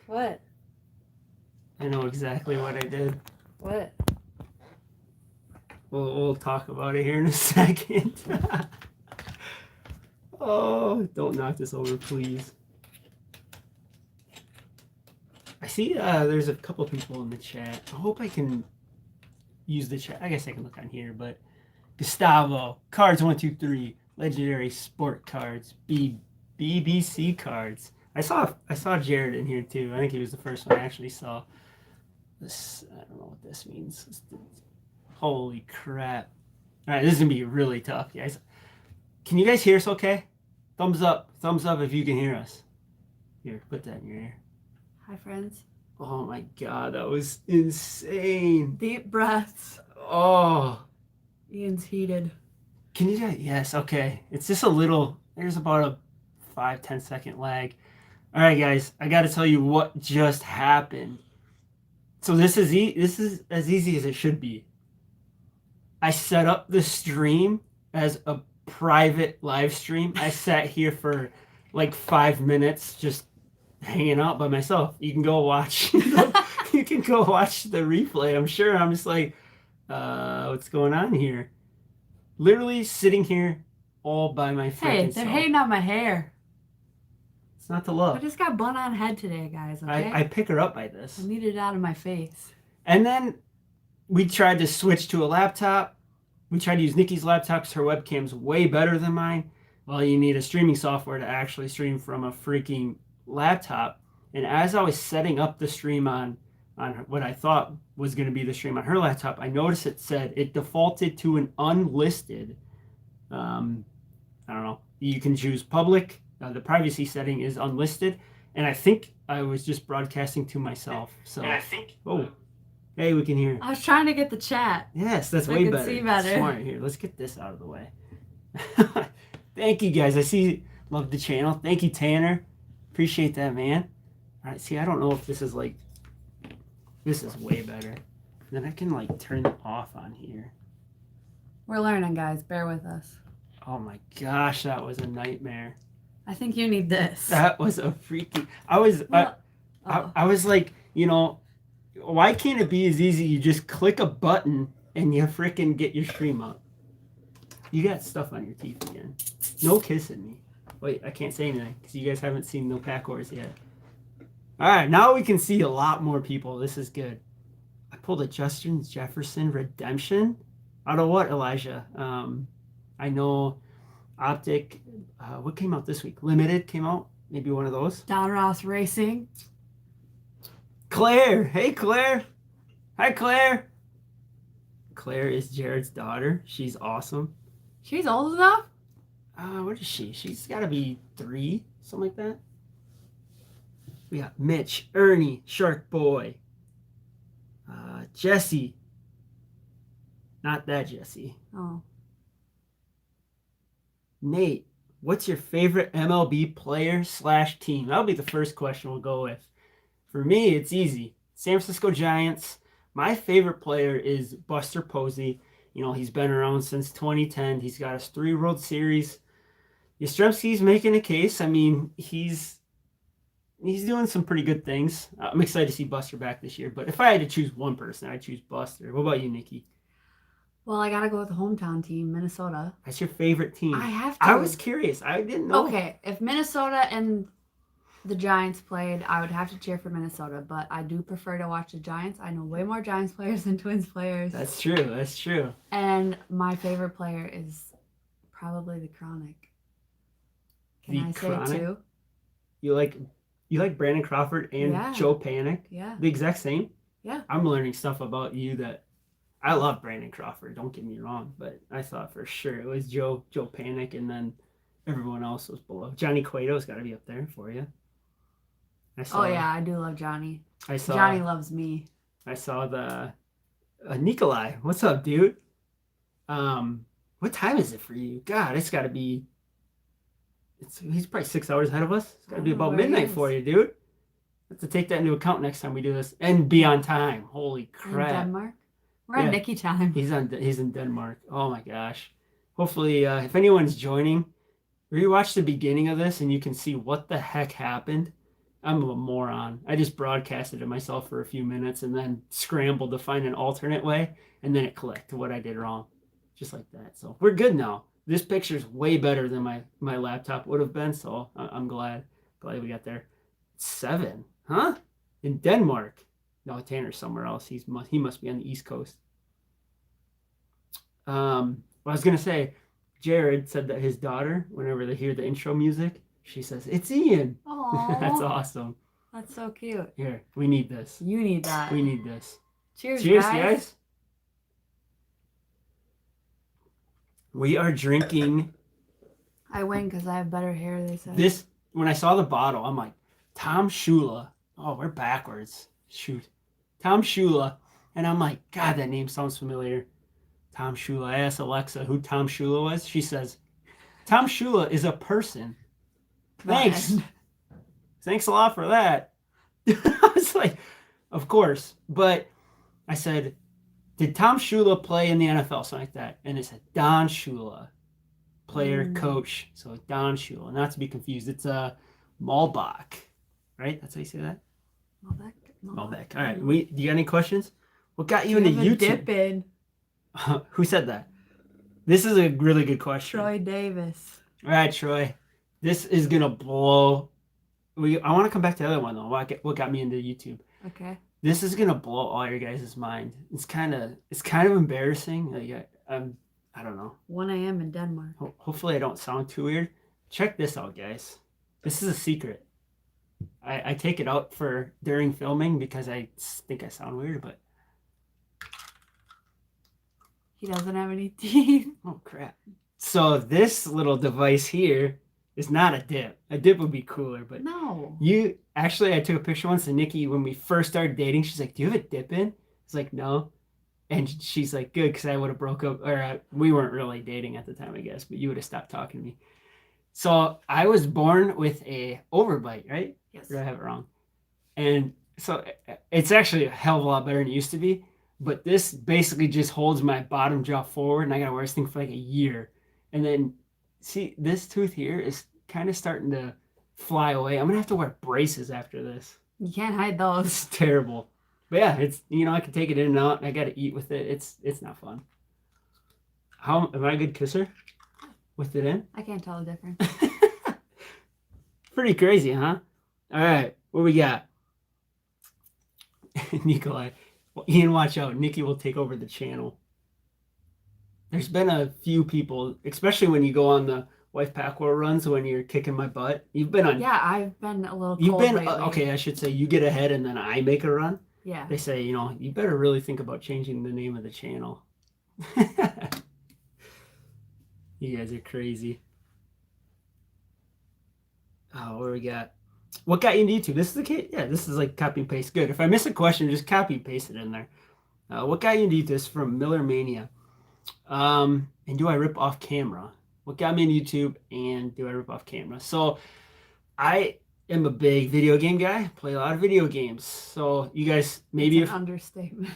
What? I know exactly what I did. What? We'll talk about it here in a second. Oh, don't knock this over, please. I see there's a couple people in the chat. I hope I can use the chat. I guess I can look on here, but Gustavo, cards 123, legendary sport cards, BBC cards. I saw Jared in here too. I think he was the first one I actually saw. This I don't know what this means. Holy crap! All right, this is gonna be really tough, guys. Can you guys hear us? Okay, thumbs up if you can hear us. Here, put that in your ear. Hi, friends. Oh my god, that was insane. Deep breaths. Oh. Ian's heated. Can you guys? Yes, okay. It's just a little, there's about a 5-10 second lag. All right, guys, I got to tell you what just happened. So this is as easy as it should be. I set up the stream as a private live stream. I sat here for like 5 minutes just hanging out by myself. You can go watch you can go watch the replay. I'm sure. I'm just like, what's going on here? Literally sitting here all by my freaking Hey, they're self. hating on my hair. It's not the love. I just got bun on head today, guys, okay? I pick her up by this. I need it out of my face. And then we tried to switch to a laptop. We tried to use Nikki's laptop because her webcam's way better than mine. Well, you need a streaming software to actually stream from a freaking laptop. And as I was setting up the stream on what I thought was going to be the stream on her laptop, I noticed it defaulted to an unlisted. I don't know. You can choose public. The privacy setting is unlisted, and I think I was just broadcasting to myself. So and I think. Oh, hey, we can hear. I was trying to get the chat. Yes, that's so way I could better. See better. Smart. Here, let's get this out of the way. Thank you guys. I see. Love the channel. Thank you, Tanner. Appreciate that, man. All right. See, I don't know if this is like. This is way better. Then I can like turn it off on here. We're learning, guys. Bear with us. Oh my gosh, that was a nightmare. I think you need this. That was a freaky. I was like, you know, why can't it be as easy? You just click a button and you freaking get your stream up. You got stuff on your teeth again. No kissing me. Wait, I can't say anything because you guys haven't seen no pack wars yet. All right, now we can see a lot more people. This is good. I pulled a Justin Jefferson redemption. Out of what, Elijah? I know Optic. What came out this week? Limited came out. Maybe one of those. Don Ross Racing. Claire. Hey, Claire. Hi, Claire. Claire is Jared's daughter. She's awesome. She's old enough? What is she? She's got to be 3, something like that. We got Mitch, Ernie, Shark Boy, Jesse. Not that Jesse. Oh. Nate, what's your favorite MLB player / team? That'll be the first question we'll go with. For me, it's easy. San Francisco Giants. My favorite player is Buster Posey. You know, he's been around since 2010. He's got us 3 World Series. Yastrzemski's making a case. I mean, he's doing some pretty good things. I'm excited to see Buster back this year. But if I had to choose one person, I'd choose Buster. What about you, Nikki? Well, I got to go with the hometown team, Minnesota. That's your favorite team. I have to. I was curious. I didn't know. Okay, if Minnesota and the Giants played, I would have to cheer for Minnesota. But I do prefer to watch the Giants. I know way more Giants players than Twins players. That's true. That's true. And my favorite player is probably the Chronic. Can I say it too? You like Brandon Crawford and Joe Panic? Yeah. The exact same? Yeah. I'm learning stuff about you that I love Brandon Crawford, don't get me wrong, but I thought for sure it was Joe Panic, and then everyone else was below. Johnny Cueto's got to be up there for you. I do love Johnny. Johnny loves me. I saw the Nikolai. What's up, dude? What time is it for you? God, it's got to be. He's probably 6 hours ahead of us. It's got to be about midnight for you, dude. Have to take that into account next time we do this and be on time. Holy crap! In Denmark. We're on Nicky time. He's in Denmark. Oh my gosh. Hopefully, if anyone's joining, rewatch the beginning of this and you can see what the heck happened. I'm a moron. I just broadcasted it myself for a few minutes and then scrambled to find an alternate way, and then it clicked what I did wrong. Just like that. So we're good now. This picture's way better than my laptop would have been, so I'm glad we got there. 7, huh? In Denmark. No, Tanner's somewhere else. He must be on the East Coast. I was gonna say, Jared said that his daughter, whenever they hear the intro music, she says, "It's Ian." Aww. That's awesome. That's so cute. Here, we need this. You need that. We need this. Cheers, Cheers, guys. We are drinking. I win because I have better hair, they said. This, when I saw the bottle, I'm like, Tom Shula. Oh, we're backwards. Shoot. Tom Shula. And I'm like, God, that name sounds familiar. Tom Shula. I asked Alexa who Tom Shula was. She says, Tom Shula is a person. Thanks. Thanks a lot for that. I was like, of course. But I said, did Tom Shula play in the NFL? Something like that. And it said Don Shula. Player, coach. So Don Shula. Not to be confused. It's a Malbach. Right? That's how you say that? Malbec. All right. Do you got any questions? What got you into YouTube? Dip in. Who said that? This is a really good question. Troy Davis. All right, Troy. This is gonna blow. I want to come back to the other one though. What got me into YouTube? Okay. This is gonna blow all your guys' mind. It's kind of embarrassing. Like, I don't know. 1 a.m. in Denmark. Hopefully I don't sound too weird. Check this out, guys. This is a secret. I take it out for during filming because I think I sound weird, but he doesn't have any teeth. Oh crap. So this little device here is not a dip. A dip would be cooler, but no. I took a picture once of Nikki when we first started dating. She's like, "Do you have a dip in?" I was like, "No." And she's like, "Good, because I would have broke up, or we weren't really dating at the time, I guess, but you would have stopped talking to me." So I was born with a overbite, right? Yes. Or do I have it wrong? And so it's actually a hell of a lot better than it used to be. But this basically just holds my bottom jaw forward, and I gotta wear this thing for like a year. And then, see, this tooth here is kind of starting to fly away. I'm gonna have to wear braces after this. You can't hide those. It's terrible. But yeah, it's, I can take it in and out, and I gotta eat with it. It's not fun. Am I a good kisser? With it in? I can't tell the difference. Pretty crazy, huh? All right, what we got? Nikolai. Well, Ian, watch out. Nikki will take over the channel. There's been a few people, especially when you go on the Wife Pack War runs when you're kicking my butt. You've been on. Yeah, I've been a little cold You've been lately. okay. I should say you get ahead and then I make a run. Yeah. They say, you better really think about changing the name of the channel. You guys are crazy. Oh, what do we got? What got you into YouTube? This is the case. Yeah, this is like copy and paste. Good. If I miss a question, just copy and paste it in there. What got you into YouTube? This is from Miller Mania. And do I rip off camera? What got me into YouTube and do I rip off camera? So I am a big video game guy. Play a lot of video games. So you guys maybe It's an understatement.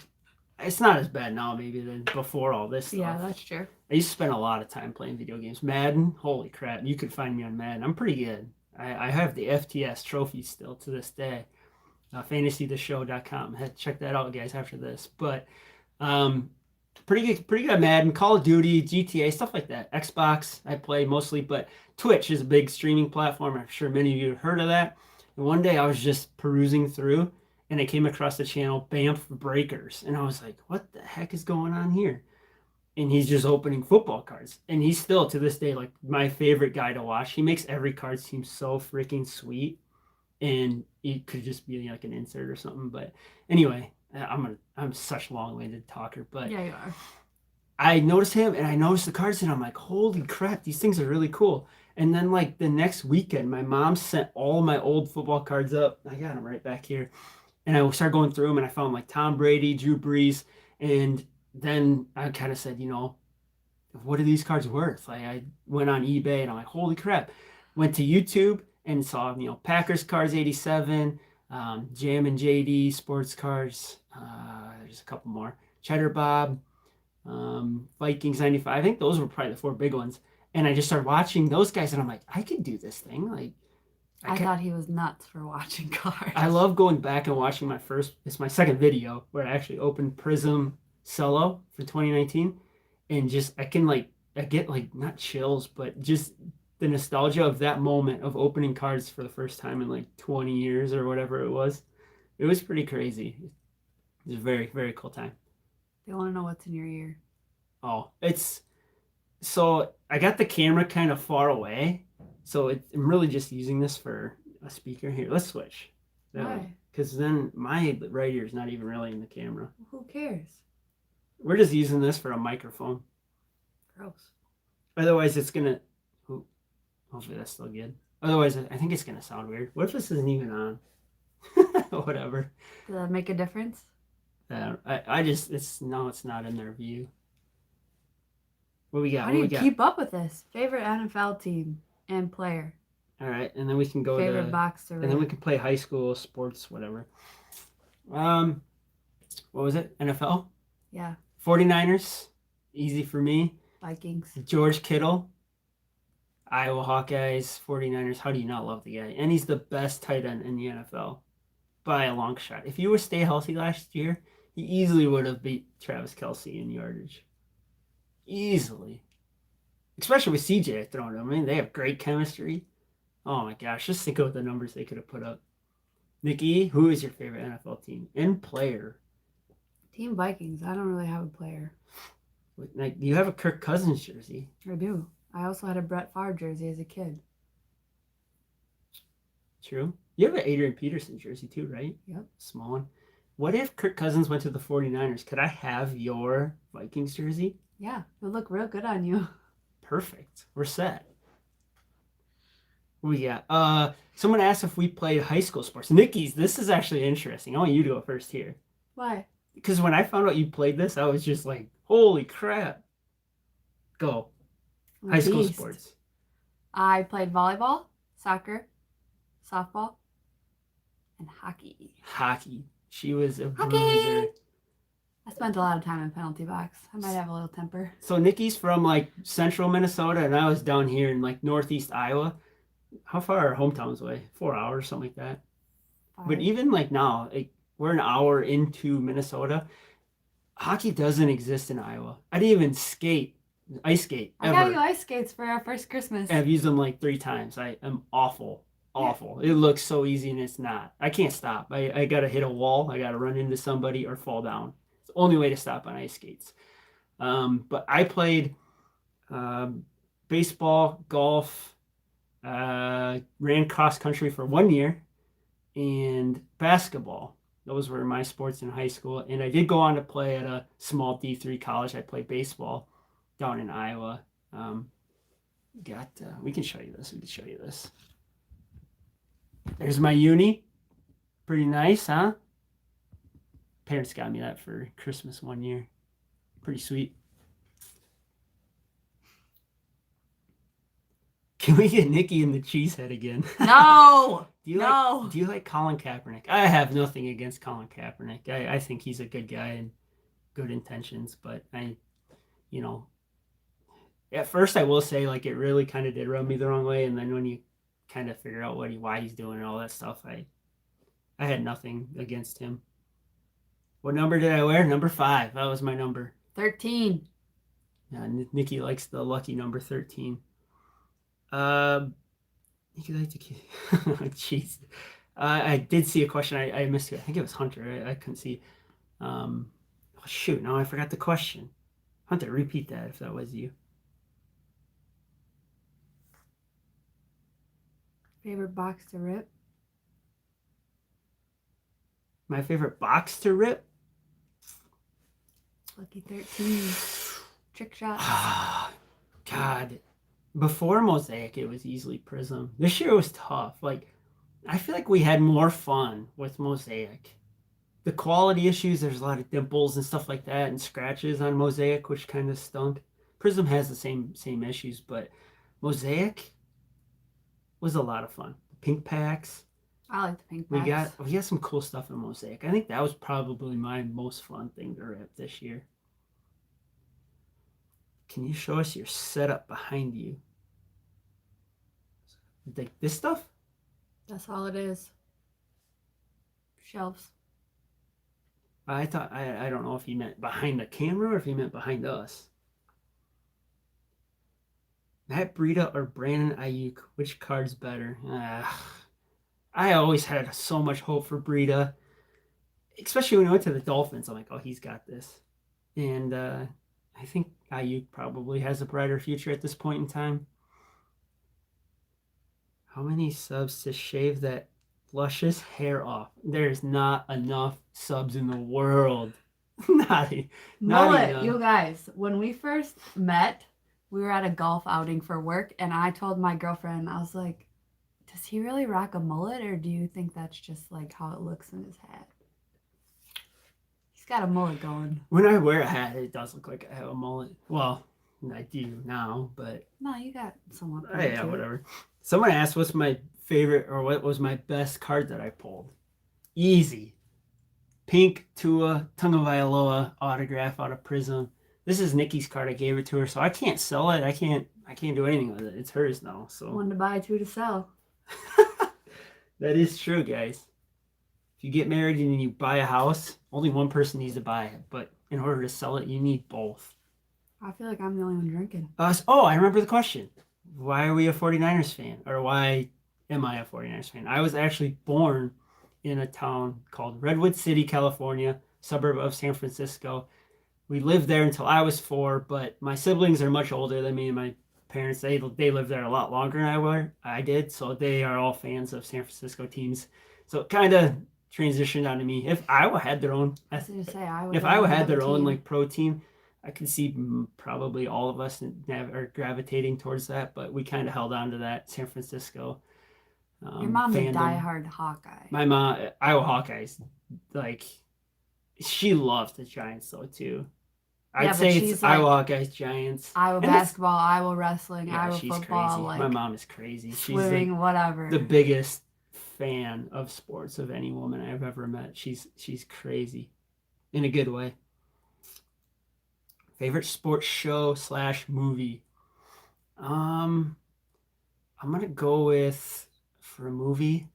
It's not as bad now maybe than before all this stuff. Yeah, that's true. I used to spend a lot of time playing video games. Madden, holy crap. You could find me on Madden. I'm pretty good. I have the FTS trophy still to this day. FantasyTheShow.com. Check that out, guys, after this. But pretty good at Madden, Call of Duty, GTA, stuff like that. Xbox, I play mostly, but Twitch is a big streaming platform. I'm sure many of you have heard of that. And one day I was just perusing through, and I came across the channel Bamf Breakers, and I was like, what the heck is going on here? And he's just opening football cards. And he's still, to this day, like my favorite guy to watch. He makes every card seem so freaking sweet. And it could just be like an insert or something. But anyway, I'm such a long-winded talker. But yeah, you are. I noticed him and I noticed the cards and I'm like, holy crap, these things are really cool. And then like the next weekend, my mom sent all my old football cards up. I got them right back here. And I started going through them and I found like Tom Brady, Drew Brees, and then I kind of said, what are these cards worth? Like I went on eBay and I'm like, holy crap. Went to YouTube and saw, Packers cards 87, Jam and JD sports cards. There's a couple more. Cheddar Bob, Vikings 95. I think those were probably the 4 big ones. And I just started watching those guys and I'm like, I could do this thing. Like I thought he was nuts for watching cards. I love going back and watching it's my second video where I actually opened Prism Solo for 2019, and just I get like not chills, but just the nostalgia of that moment of opening cards for the first time in like 20 years or whatever it was. It was pretty crazy. It was a very, very cool time. They want to know what's in your ear. Oh, so I got the camera kind of far away, so I'm really just using this for a speaker. Here, let's switch. Why? Because then my right ear is not even really in the camera. Who cares? We're just using this for a microphone. Gross. Otherwise, it's gonna. Ooh, hopefully that's still good. Otherwise, I think it's gonna sound weird. What if this isn't even on? Whatever. Does that make a difference? It's not in their view. What we got? How do you keep up with this? Favorite NFL team and player. All right, and then we can go favorite box to and then we can play high school sports, whatever. What was it? NFL? Yeah. 49ers, easy for me. Vikings. George Kittle, Iowa Hawkeyes, 49ers. How do you not love the guy? And he's the best tight end in the NFL by a long shot. If he would stay healthy last year, he easily would have beat Travis Kelce in yardage. Easily. Especially with CJ throwing him. I mean, they have great chemistry. Oh my gosh, just think of the numbers they could have put up. Nikki, who is your favorite NFL team and player? Team Vikings. I don't really have a player. Like, you have a Kirk Cousins jersey. I do. I also had a Brett Favre jersey as a kid. True. You have an Adrian Peterson jersey too, right? Yep. Small one. What if Kirk Cousins went to the 49ers? Could I have your Vikings jersey? Yeah, it would look real good on you. Perfect. We're set. What we got? Someone asked if we played high school sports. Nikki's, this is actually interesting. I want you to go first here. Why? Because when I found out you played this, I was just like, holy crap. Go. High school sports. I played volleyball, soccer, softball, and hockey. Hockey. She was a Hockey! bruiser. I spent a lot of time in penalty box. I might have a little temper. So Nikki's from like central Minnesota, and I was down here in like northeast Iowa. How far are hometowns away? 4 hours, something like that. 5. But even like now, like, we're an hour into Minnesota. Hockey doesn't exist in Iowa. I didn't even ice skate. I got you ice skates for our first Christmas. I've used them like 3 times. I am awful. It looks so easy and it's not. I can't stop. I got to hit a wall. I got to run into somebody or fall down. It's the only way to stop on ice skates. But I played baseball, golf, ran cross country for 1 year, and basketball. Those were my sports in high school. And I did go on to play at a small D3 college. I played baseball down in Iowa. We can show you this. There's my uni. Pretty nice, huh? Parents got me that for Christmas 1 year. Pretty sweet. Can we get Nikki in the cheesehead again? No! Do you like Colin Kaepernick? I have nothing against Colin Kaepernick. I think he's a good guy and good intentions, but at first I will say, like, it really kind of did rub me the wrong way, and then when you kind of figure out why he's doing and all that stuff, I had nothing against him. What number did I wear? Number 5. That was my number. 13. Yeah, Nikki likes the lucky number 13. Nikki likes to jeez. I did see a question. I missed it. I think it was Hunter. I couldn't see. Oh, shoot, now I forgot the question. Hunter, repeat that if that was you. Favorite box to rip? My favorite box to rip? Lucky 13. Trick shots. God. Before Mosaic, it was easily Prism. This year was tough. Like, I feel like we had more fun with Mosaic. The quality issues, there's a lot of dimples and stuff like that and scratches on Mosaic, which kind of stunk. Prism has the same issues, but Mosaic was a lot of fun. Pink packs. I like the pink packs. We got some cool stuff in Mosaic. I think that was probably my most fun thing to rip this year. Can you show us your setup behind you? Like this stuff? That's all it is. Shelves. I thought I don't know if he meant behind the camera or if he meant behind us. Matt Breida or Brandon Ayuk? Which card's better? I always had so much hope for Breida, especially when he went to the Dolphins. I'm like, oh, he's got this. And I think Ayuk probably has a brighter future at this point in time. How many subs to shave that luscious hair off? There's not enough subs in the world. not Mullet, enough. you guys, when we first met, we were at a golf outing for work, and I told my girlfriend, I was like, does he really rock a mullet, or do you think that's just like how it looks in his hat? He's got a mullet going. When I wear a hat, it does look like I have a mullet. Well, I do now, but No, you got some up yeah, there too. whatever. Someone asked what's my favorite or what was my best card that I pulled. Easy. Pink Tua Tagovailoa autograph out of Prism. This is Nikki's card. I gave it to her, so I can't sell it. I can't do anything with it. It's hers now. So One to buy, two to sell. that is true, guys. If you get married and you buy a house, only one person needs to buy it. But in order to sell it, you need both. I feel like I'm the only one drinking. Oh, I remember the question. Why are we a 49ers fan? Or why am I a 49ers fan? I was actually born in a town called Redwood City, California, suburb of San Francisco. We lived there until I was 4, but my siblings are much older than me, and my parents, they lived there a lot longer than I did, so they are all fans of San Francisco teams. So it kind of transitioned onto me. If Iowa had their own, if Iowa had their own like pro team, I could see probably all of us are gravitating towards that, but we kind of held on to that San Francisco. Your mom's fandom. a diehard Hawkeye. My mom, Iowa Hawkeyes, like she loves the Giants though too. I'd say it's like Iowa Hawkeyes, Giants, Iowa basketball, Iowa wrestling, Iowa she's football. Crazy. Like my mom is crazy. Swimming, she's whatever. The biggest fan of sports of any woman I've ever met. She's crazy, in a good way. Favorite sports show / movie? I'm gonna go with, for a movie,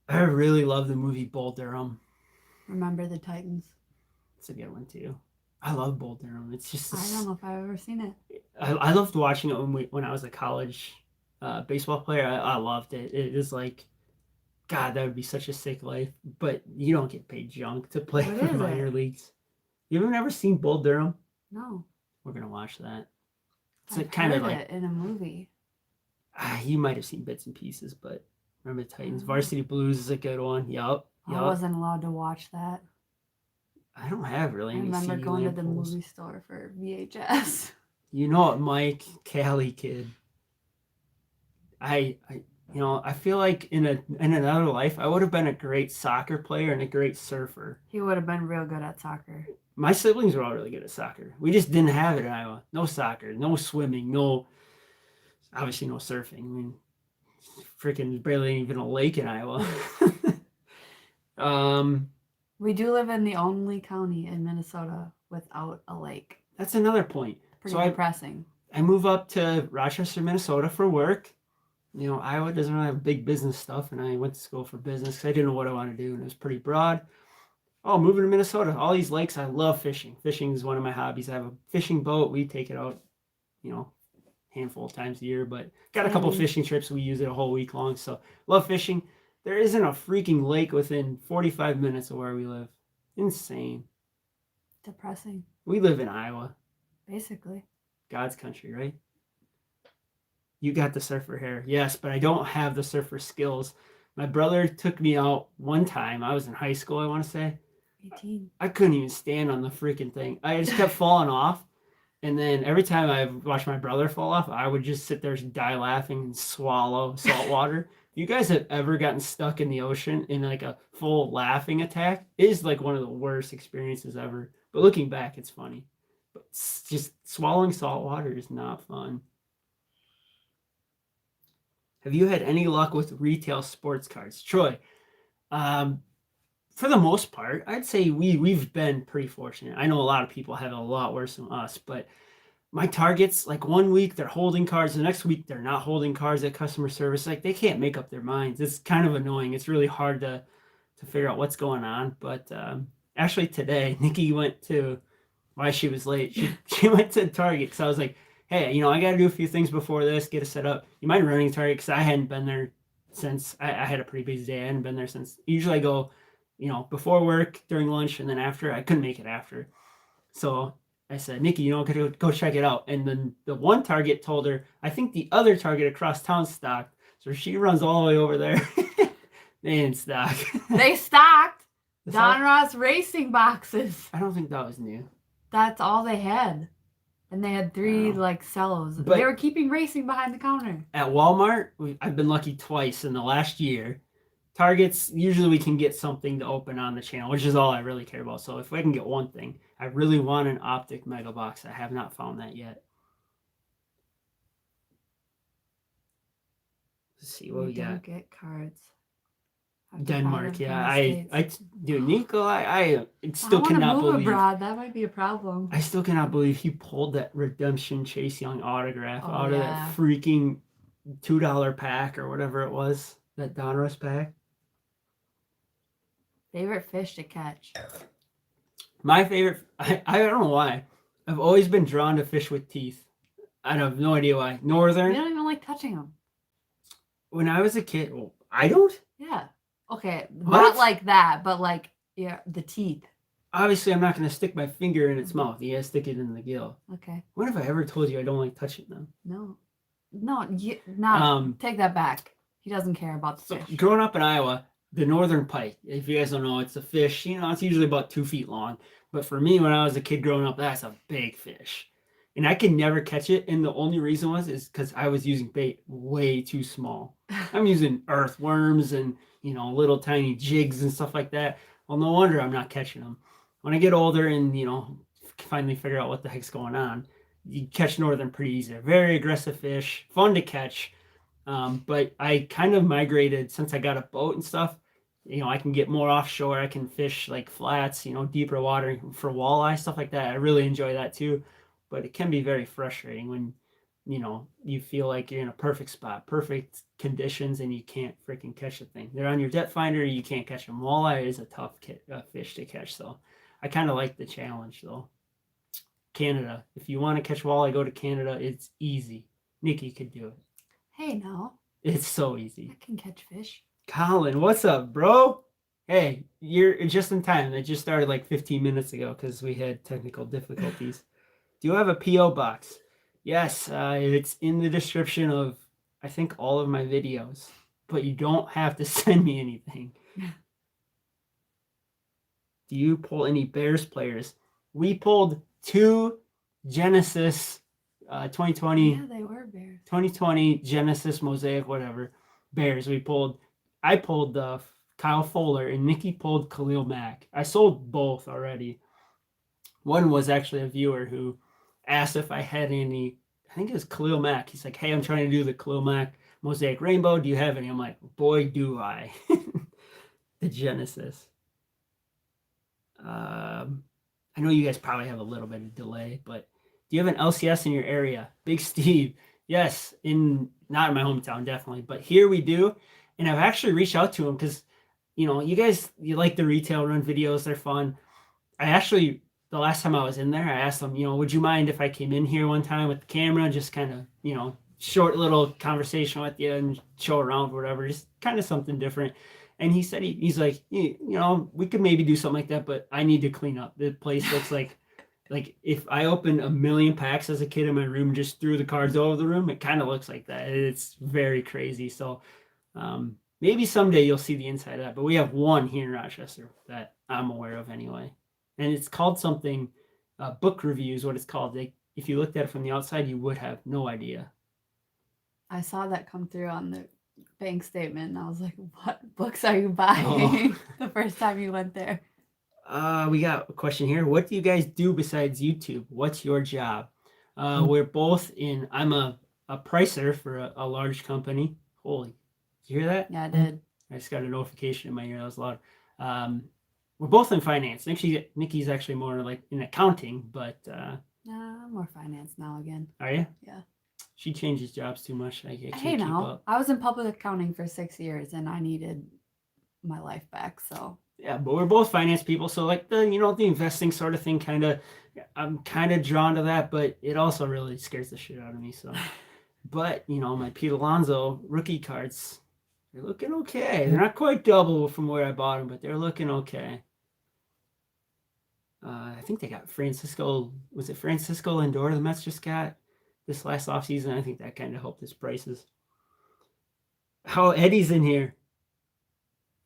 I really love the movie Bull Durham. Remember the Titans. It's a good one too. I love Bull Durham. It's just I don't know if I've ever seen it. I loved watching it when I was a college baseball player. I loved it. It is like, God, that would be such a sick life. But you don't get paid junk to play for minor leagues. You ever never seen Bull Durham? No. We're gonna watch that. It's kind of like it in a movie. You might have seen bits and pieces, but remember the Titans. Varsity Blues is a good one. Yup. I wasn't allowed to watch that. I don't have really any I remember CD going to the pulls. movie store for VHS. You know what, Mike, Cali kid. I feel like in another life I would have been a great soccer player and a great surfer. He would have been real good at soccer. My siblings were all really good at soccer. We just didn't have it in Iowa. No soccer, no swimming, obviously no surfing. I mean, freaking barely even a lake in Iowa. We do live in the only county in Minnesota without a lake. That's another point. Pretty depressing. I move up to Rochester, Minnesota for work. Iowa doesn't really have big business stuff, and I went to school for business because I didn't know what I wanted to do, and it was pretty broad. Oh, moving to Minnesota, all these lakes. I love fishing. Fishing is one of my hobbies. I have a fishing boat. We take it out, handful of times a year, but got a couple fishing trips. We use it a whole week long, so love fishing. There isn't a freaking lake within 45 minutes of where we live. Insane. Depressing. We live in Iowa. Basically. God's country, right? You got the surfer hair. Yes, but I don't have the surfer skills. My brother took me out one time. I was in high school, I want to say. 18. I couldn't even stand on the freaking thing. I just kept falling off. And then every time I watched my brother fall off, I would just sit there and die laughing and swallow salt water. If you guys have ever gotten stuck in the ocean in like a full laughing attack, it is like one of the worst experiences ever. But looking back, it's funny. But just swallowing salt water is not fun. Have you had any luck with retail sports cards? Troy, for the most part, I'd say we've been pretty fortunate. I know a lot of people have it a lot worse than us, but my targets, like 1 week they're holding cards, the next week they're not holding cards at customer service. Like they can't make up their minds. It's kind of annoying. It's really hard to figure out what's going on. But actually today, Nikki went to why she was late. She went to Target because I was like, hey, I got to do a few things before this, get it set up. You mind running Target? Because I hadn't been there since I had a pretty busy day. I hadn't been there since. Usually I go, before work, during lunch, and then after. I couldn't make it after. So I said, Nikki, go check it out. And then the one Target told her, I think the other Target across town stocked. So she runs all the way over there. They didn't stock. They stocked Don Ross racing boxes. I don't think that was new. That's all they had. And they had 3 cellos. But they were keeping racing behind the counter. At Walmart, I've been lucky twice in the last year. Targets, usually we can get something to open on the channel, which is all I really care about. So if I can get one thing, I really want an Optic Mega Box. I have not found that yet. Let's see what we got. Don't get cards. Denmark, yeah. Dude, Nico, I still cannot believe. Abroad. That might be a problem. I still cannot believe he pulled that redemption Chase Young autograph out of that freaking $2 pack or whatever it was, that Donruss pack. Favorite fish to catch? My favorite, I don't know why. I've always been drawn to fish with teeth. I have no idea why. Northern. You don't even like touching them. When I was a kid, I don't? Yeah. Okay, what? not like that, but like the teeth. Obviously, I'm not going to stick my finger in its mouth. You got to stick it in the gill. Okay. When have I ever told you I don't like touching them? No. Take that back. He doesn't care about the fish. Growing up in Iowa, the northern pike, if you guys don't know, it's a fish. It's usually about 2 feet long. But for me, when I was a kid growing up, that's a big fish. And I could never catch it. And the only reason is because I was using bait way too small. I'm using earthworms and, little tiny jigs and stuff like that. Well, no wonder I'm not catching them. When I get older and, finally figure out what the heck's going on, you catch northern pretty easy. They're very aggressive fish, fun to catch. But I kind of migrated since I got a boat and stuff. I can get more offshore. I can fish like flats, deeper water for walleye, stuff like that. I really enjoy that too. But it can be very frustrating when, you feel like you're in a perfect spot, perfect conditions, and you can't freaking catch the thing. They're on your depth finder, you can't catch them. Walleye is a tough fish to catch, so I kind of like the challenge, though. Canada. If you want to catch walleye, go to Canada. It's easy. Nikki could do it. Hey, no. It's so easy. I can catch fish. Colin, what's up, bro? Hey, you're just in time. It just started like 15 minutes ago because we had technical difficulties. Do you have a P.O. box? Yes, it's in the description of, I think, all of my videos. But you don't have to send me anything. Do you pull any Bears players? We pulled 2 Genesis 2020. Yeah, they were Bears. 2020 Genesis Mosaic, whatever. Bears. I pulled Kyle Fuller, and Nikki pulled Khalil Mack. I sold both already. One was actually a viewer who asked if I had any. I think it was Khalil Mack. He's like, hey, I'm trying to do the Khalil Mack Mosaic Rainbow. Do you have any? I'm like, boy, do I. The Genesis. I know you guys probably have a little bit of delay, but do you have an LCS in your area? Big Steve. Yes, not in my hometown, definitely, but here we do. And I've actually reached out to him because, you guys, you like the retail run videos. They're fun. The last time I was in there, I asked him, would you mind if I came in here one time with the camera, just kind of, short little conversation with you and show around or whatever, just kind of something different. And he said, he's like, we could maybe do something like that, but I need to clean up. The place looks like if I opened 1 million packs as a kid in my room, just threw the cards over the room, it kind of looks like that. It's very crazy. So maybe someday you'll see the inside of that. But we have one here in Rochester that I'm aware of anyway. And it's called something, book review is what it's called. If you looked at it from the outside, you would have no idea. I saw that come through on the bank statement, and I was like, what books are you buying the first time you went there? We got a question here. What do you guys do besides YouTube? What's your job? We're both I'm a pricer for a large company. Holy, did you hear that? Yeah, I did. I just got a notification in my ear. That was loud. We're both in finance. Nikki's actually more like in accounting, but I'm more finance now again. Are you? Yeah. She changes jobs too much. I can't Hey, keep now up. I was in public accounting for 6 years, and I needed my life back. So Yeah, but we're both finance people, so like the the investing sort of thing, I'm kind of drawn to that, but it also really scares the shit out of me. So, but my Pete Alonso rookie cards, they're looking okay. They're not quite double from where I bought them, but they're looking okay. I think they got Francisco. Was it Francisco Lindor the Mets just got this last offseason? I think that kind of helped his prices. Oh, Eddie's in here.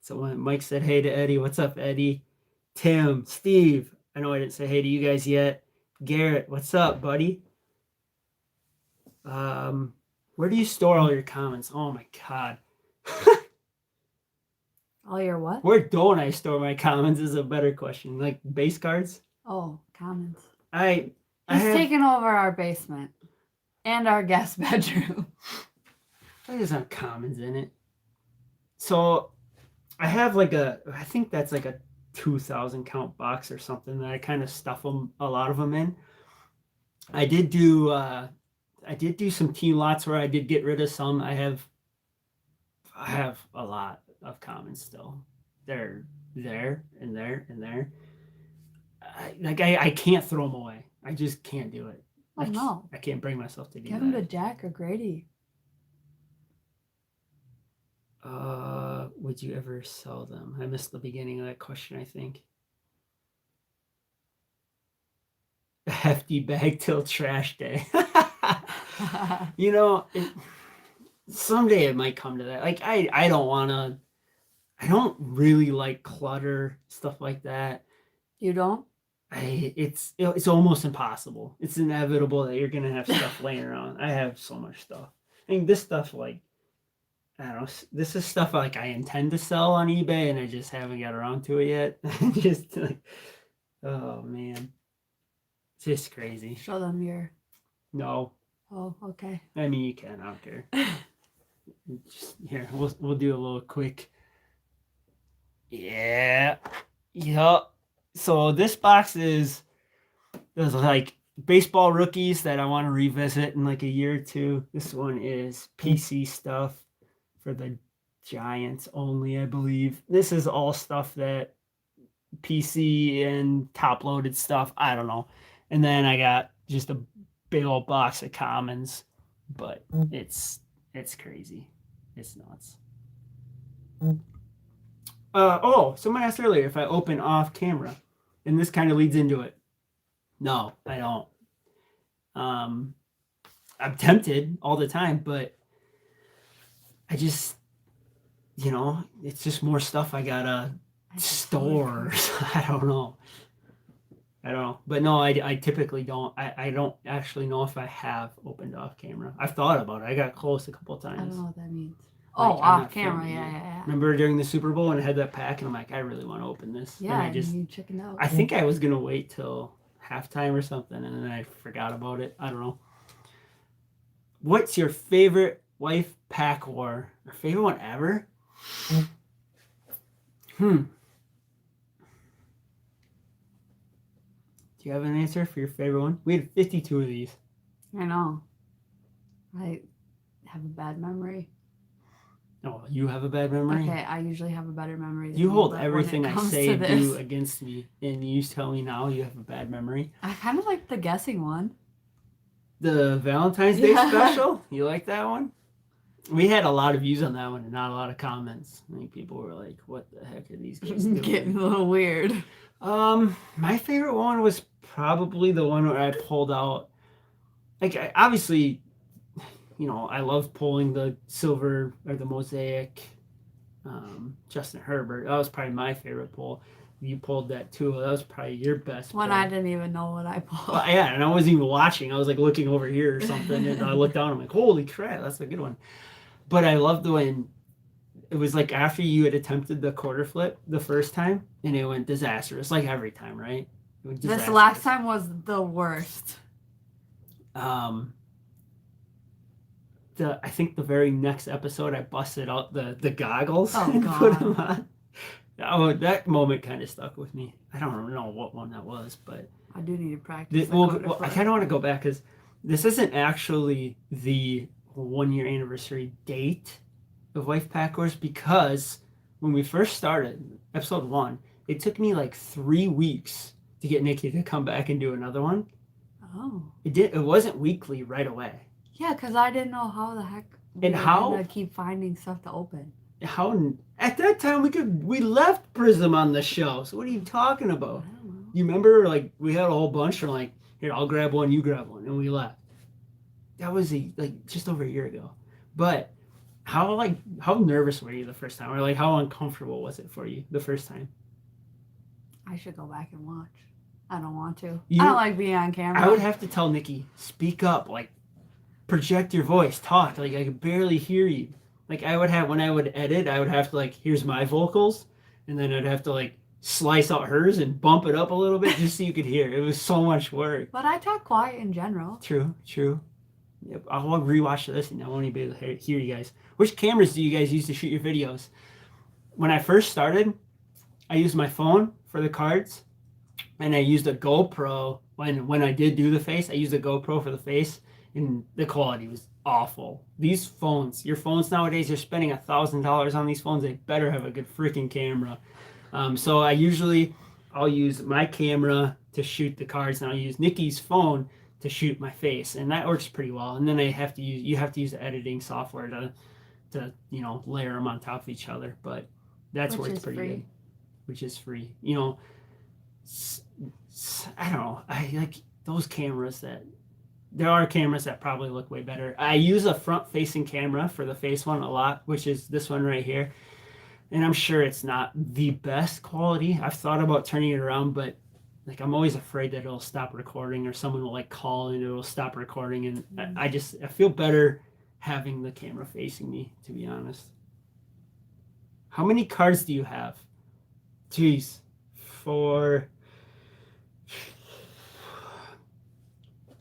So when Mike said hey to Eddie, what's up, Eddie? Tim, Steve. I know I didn't say hey to you guys yet. Garrett, what's up, buddy? Where do you store all your comments? Oh my god. all your what? Where don't I store my comments is a better question. Like base cards? Oh, comments. I He's have, taking over our basement and our guest bedroom. It doesn't have commons in it. So I have I think that's like a 2,000 count box or something that I kind of stuff a lot of them in. I did do some team lots where I did get rid of some. I have a lot of commons still. They're there and there and there. I can't throw them away. I just can't do it. Oh no! I can't bring myself to do Give that. them to Jack or Grady. Would you ever sell them? I missed the beginning of that question, I think. A hefty bag till trash day. Someday it might come to that. Like I don't really like clutter, stuff like that. You don't? It's almost impossible. It's inevitable that you're gonna have stuff laying around. I have so much stuff. I mean, this stuff, like, I don't know. This is stuff like I intend to sell on eBay, and I just haven't got around to it yet. Just like, oh man, it's just crazy. Show them your. No. Oh, okay. I mean, you can. I don't care. Just here, we'll do a little quick. Yeah. Yup. So this box there's like baseball rookies that I want to revisit in like a year or two. This one is PC stuff for the Giants only, I believe. This is all stuff that PC and top loaded stuff. I don't know. And then I got just a big old box of commons, but it's crazy. It's nuts. Someone asked earlier if I open off camera, and this kind of leads into it. No, I don't. I'm tempted all the time, but I just, it's just more stuff I gotta store. I don't know. But no, I typically don't. I don't actually know if I have opened off camera. I've thought about it. I got close a couple times. I don't know what that means. Like, off camera, yeah. Remember during the Super Bowl and I had that pack, and I'm like, I really want to open this. Yeah, and you chickened out. I think I was gonna wait till halftime or something, and then I forgot about it. I don't know. What's your favorite wife pack war? Or favorite one ever? Do you have an answer for your favorite one? We had 52 of these. I know. I have a bad memory. Oh, you have a bad memory? Okay, I usually have a better memory. You hold everything I say and do against me, and you tell me now you have a bad memory. I kind of like the guessing one. The Valentine's Day special? You like that one? We had a lot of views on that one and not a lot of comments. I think people were like, what the heck are these kids doing? Getting a little weird. My favorite one was probably the one where I pulled out, like, obviously, I love pulling the silver or the mosaic Justin Herbert. That was probably my favorite pull. You pulled that too. That was probably your best one pull. I didn't even know what I pulled. Well, yeah, and I wasn't even watching. I was like looking over here or something, and I looked down. I'm like, holy crap, that's a good one. But I loved when it was like after you had attempted the quarter flip the first time, and it went disastrous, like every time, right? This last time was the worst. I think the very next episode, I busted out the goggles and put them on. Oh, that moment kind of stuck with me. I don't know what one that was, but I do need to practice. well, I kind of want to go back because this isn't actually the 1 year anniversary date of Life Pack Wars, because when we first started episode 1, it took me like 3 weeks to get Nikki to come back and do another one. Oh. It wasn't weekly right away. Yeah, because I didn't know how the heck and how to keep finding stuff to open. How at that time we left Prism on the show. So what are you talking about? I don't know. You remember, like, we had a whole bunch. We're like, here, I'll grab one, you grab one, and we left. That was just over a year ago. But how nervous were you the first time, or like how uncomfortable was it for you the first time? I should go back and watch. I don't want to. I don't like being on camera. I would have to tell Nikki, speak up, like, project your voice, talk. Like, I could barely hear you. Like, when I would edit, I would have to, like, here's my vocals, and then I'd have to, like, slice out hers and bump it up a little bit just so you could hear. It was so much work. But I talk quiet in general. True. Yep, I'll rewatch this and I won't even be able to hear you guys. Which cameras do you guys use to shoot your videos? When I first started, I used my phone for the cards, and I used a GoPro. When I did do the face, I used a GoPro for the face, and the quality was awful. These phones, your phones nowadays, you're spending $1,000 on these phones. They better have a good freaking camera. So I'll use my camera to shoot the cards, and I'll use Nikki's phone to shoot my face, and that works pretty well. And then you have to use the editing software to layer them on top of each other. But that's works pretty good, which is free. I don't know. I like those cameras that. There are cameras that probably look way better. I use a front-facing camera for the face one a lot, which is this one right here. And I'm sure it's not the best quality. I've thought about turning it around, but like I'm always afraid that it'll stop recording, or someone will like call and it'll stop recording. And I feel better having the camera facing me, to be honest. How many cards do you have? Jeez.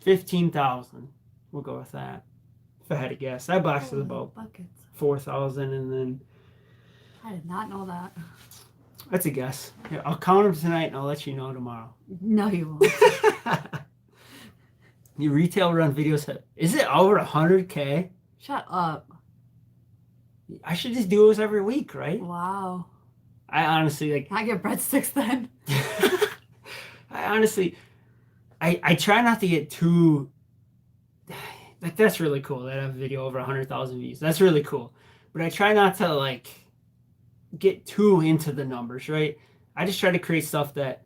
15,000. We'll go with that. If I had to guess, that box is about 4,000, and then I did not know that. That's a guess. Yeah, I'll count them tonight, and I'll let you know tomorrow. No, you won't. Your retail run videos is it over 100K? Shut up. I should just do those every week, right? Wow. I honestly I get breadsticks then. I try not to get too, like, that's really cool that I have a video over 100,000 views. That's really cool. But I try not to, like, get too into the numbers, right? I just try to create stuff that,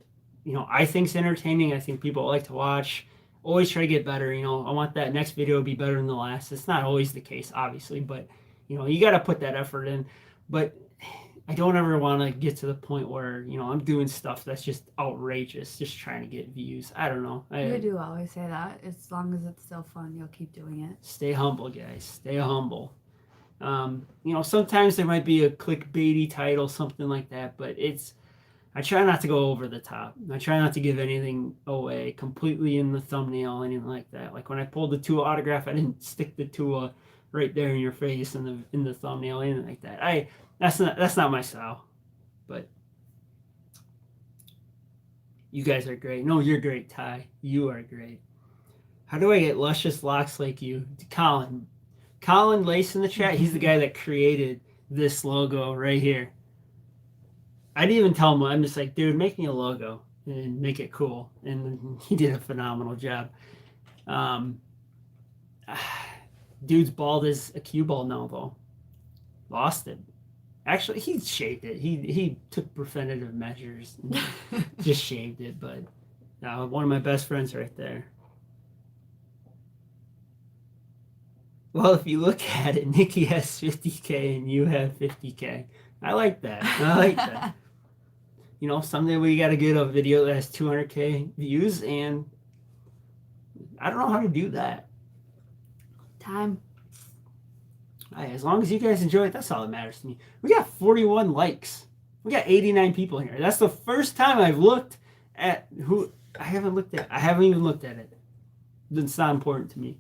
I think's entertaining. I think people like to watch. Always try to get better. I want that next video to be better than the last. It's not always the case, obviously, but, you got to put that effort in. But I don't ever want to get to the point where, I'm doing stuff that's just outrageous, just trying to get views. I don't know. You do always say that. As long as it's still fun, you'll keep doing it. Stay humble, guys. Stay humble. Sometimes there might be a clickbaity title, something like that, but I try not to go over the top. I try not to give anything away completely in the thumbnail, anything like that. Like when I pulled the Tua autograph, I didn't stick the Tua right there in your face in the thumbnail, anything like that. That's not my style. But you guys are great. No, you're great, Ty. You are great. How do I get luscious locks like you? Colin Lace in the chat. He's the guy that created this logo right here. I didn't even tell him. I'm just like, dude, make me a logo and make it cool. And he did a phenomenal job. Dude's bald as a cue ball now, though. Lost it. Actually, he shaved it. He took preventative measures and just shaved it. But one of my best friends right there. Well, if you look at it, Nikki has 50K and you have 50K. I like that. Someday we got to get a video that has 200K views, and I don't know how to do that. Time. As long as you guys enjoy it, that's all that matters to me. We got 41 likes. We got 89 people here. That's the first time I've looked at who I haven't even looked at it. It's not important to me.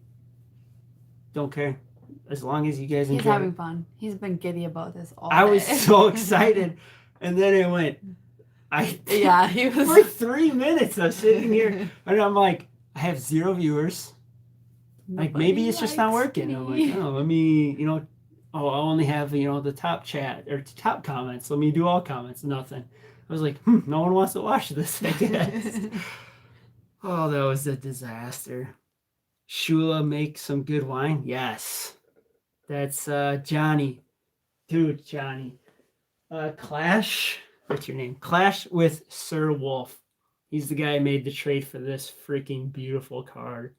Don't care. As long as you guys enjoy. He's having fun. He's been giddy about this all day. I was so excited. And then it went. Yeah, he was for 3 minutes. I'm sitting here and I'm like, I have 0 viewers. Like maybe it's just not working. Me. I'm like, oh, let me, I only have the top chat or top comments. Let me do all comments. Nothing. I was like, no one wants to watch this, I guess. Oh, that was a disaster. Shula make some good wine? Yes. That's Johnny. Dude, Johnny. Clash. What's your name? Clash with Sir Wolf. He's the guy who made the trade for this freaking beautiful card.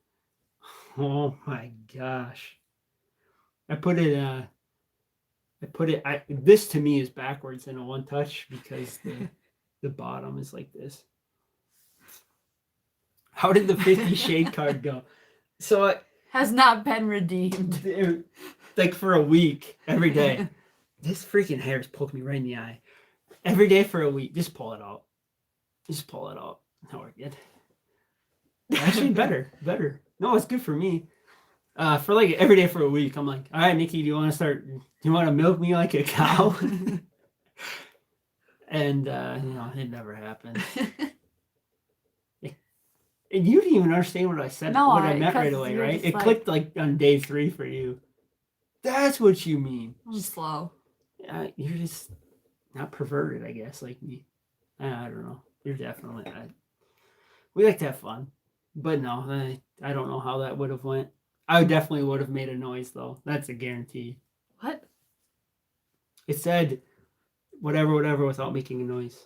Oh my gosh. This to me is backwards in a one touch because the bottom is like this. How did the 50 shade card go? So has not been redeemed. Like for a week, every day. This freaking hair is poking me right in the eye. Every day for a week. Just pull it out. Just pull it out. No, we're good. Actually, better. No, it's good for me. For like every day for a week, I'm like, all right, Nikki, do you want to milk me like a cow? And it never happened. And you didn't even understand what I said, what I meant right away, right? It clicked like on day 3 for you. That's what you mean. I'm slow. You're just not perverted, I guess, like me. I don't know. You're definitely not. We like to have fun. But no, I don't know how that would have went. I definitely would have made a noise, though. That's a guarantee. What? It said whatever without making a noise.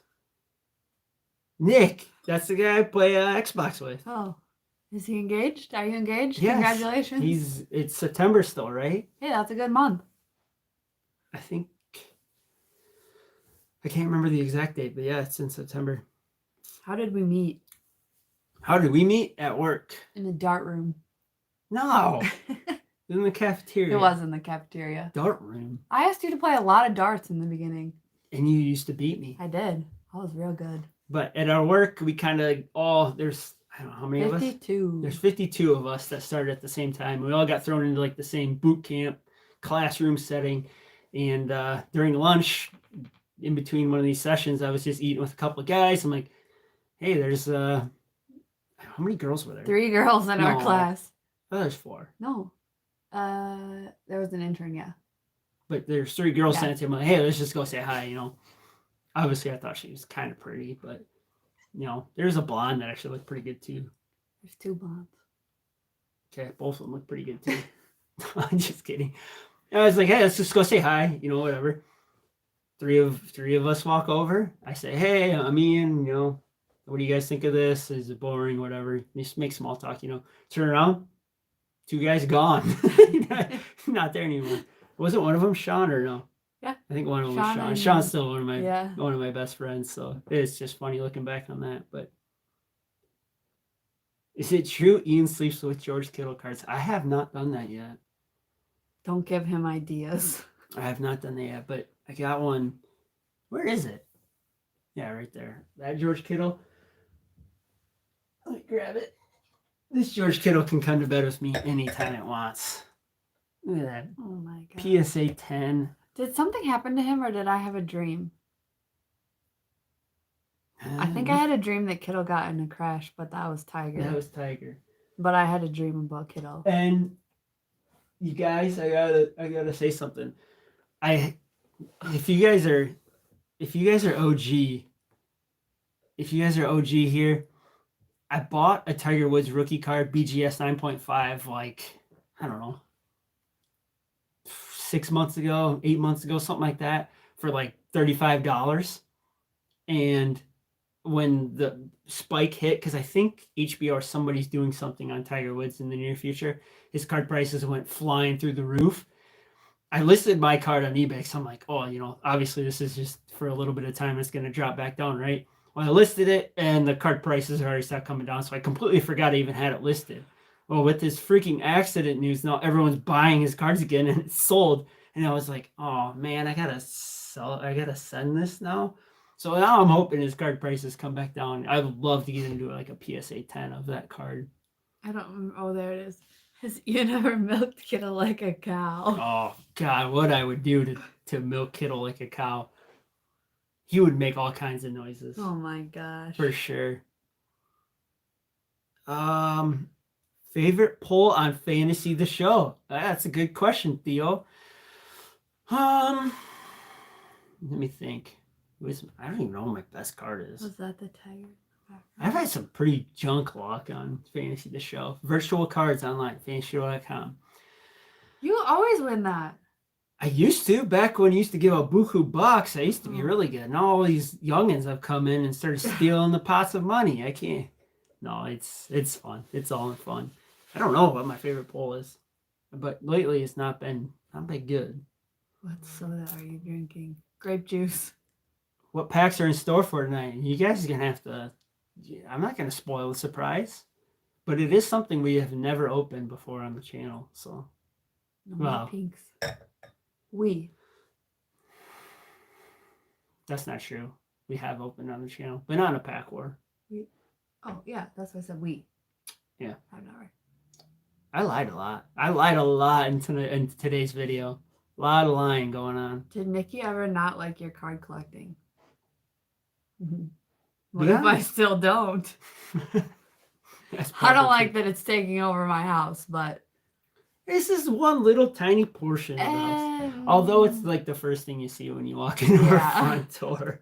Nick, that's the guy I play Xbox with. Oh, is he engaged? Are you engaged? Yes. Congratulations. It's September still, right? Hey, that's a good month. I think I can't remember the exact date, but yeah, it's in September. How did we meet? How did we meet? At work. In the dart room. No. In the cafeteria. It was in the cafeteria. Dart room. I asked you to play a lot of darts in the beginning. And you used to beat me. I did. I was real good. But at our work, we kind of there's, I don't know how many 52. of us? There's 52 of us that started at the same time. We all got thrown into like the same boot camp classroom setting. And during lunch, in between one of these sessions, I was just eating with a couple of guys. I'm like, hey, there's how many girls were there? 3 girls in our class. Oh, there's 4. No. There was an intern, yeah. But there's 3 girls sent it to him. Like, hey, let's just go say hi, Obviously, I thought she was kind of pretty, but, there's a blonde that actually looked pretty good, too. There's 2 blondes. Okay, both of them look pretty good, too. I'm just kidding. I was like, hey, let's just go say hi, whatever. Three of us walk over. I say, hey, I'm Ian, what do you guys think of this? Is it boring? Whatever. Just make small talk, Turn around. 2 guys gone. Not there anymore. Wasn't one of them Sean or no? Yeah. I think one of them was Sean. Sean's still one of my best friends, so it's just funny looking back on that. But is it true Ian sleeps with George Kittle cards? I have not done that yet. Don't give him ideas. I have not done that yet, but I got one. Where is it? Yeah, right there. That George Kittle. Let me grab it. This George Kittle can come to bed with me anytime it wants. Look at that. Oh my god. PSA 10. Did something happen to him or did I have a dream? I think I had a dream that Kittle got in a crash, but that was Tiger. That was Tiger. But I had a dream about Kittle. And you guys, I gotta say something. If you guys are OG here, I bought a Tiger Woods rookie card, BGS 9.5, like, I don't know, 6 months ago, 8 months ago, something like that, for like $35. And when the spike hit, because I think HBO or somebody's doing something on Tiger Woods in the near future, his card prices went flying through the roof. I listed my card on eBay, so I'm like, obviously this is just for a little bit of time. It's going to drop back down, right? Well, I listed it, and the card prices already started coming down, so I completely forgot I even had it listed. Well, with this freaking accident news, now everyone's buying his cards again, and it's sold. And I was like, oh, man, I got to send this now. So now I'm hoping his card prices come back down. I would love to get into like a PSA 10 of that card. I don't remember. Oh, there it is. Has you never milked Kittle like a cow? Oh, God, what I would do to milk Kittle like a cow. he would make all kinds of noises. Oh my gosh. For sure. Favorite poll on Fantasy the Show? That's a good question, Theo. Let me think. I don't even know what my best card is. Was that the tiger? I've had some pretty junk luck on Fantasy the Show. Virtual cards online, fantasyshow.com. You always win that. I used to, back when I used to give out buku bucks, I used to be really good. Now all these youngins have come in and started stealing the pots of money. I can't. No, it's fun. It's all in fun. I don't know what my favorite poll is, but lately it's not been good. What soda are you drinking? Grape juice. What packs are in store for tonight? You guys are gonna have to. I'm not gonna spoil the surprise, but it is something we have never opened before on the channel. So, No more pinks. That's not true. We have opened on the channel, but not a pack war. Oh yeah, that's what I said. Yeah, I'm not right. I lied a lot. I lied a lot in today's video. A lot of lying going on. Did Nikki ever not like your card collecting? What if I still don't? I don't like that it's taking over my house, but this is one little tiny portion of us. Although it's like the first thing you see when you walk into our front door.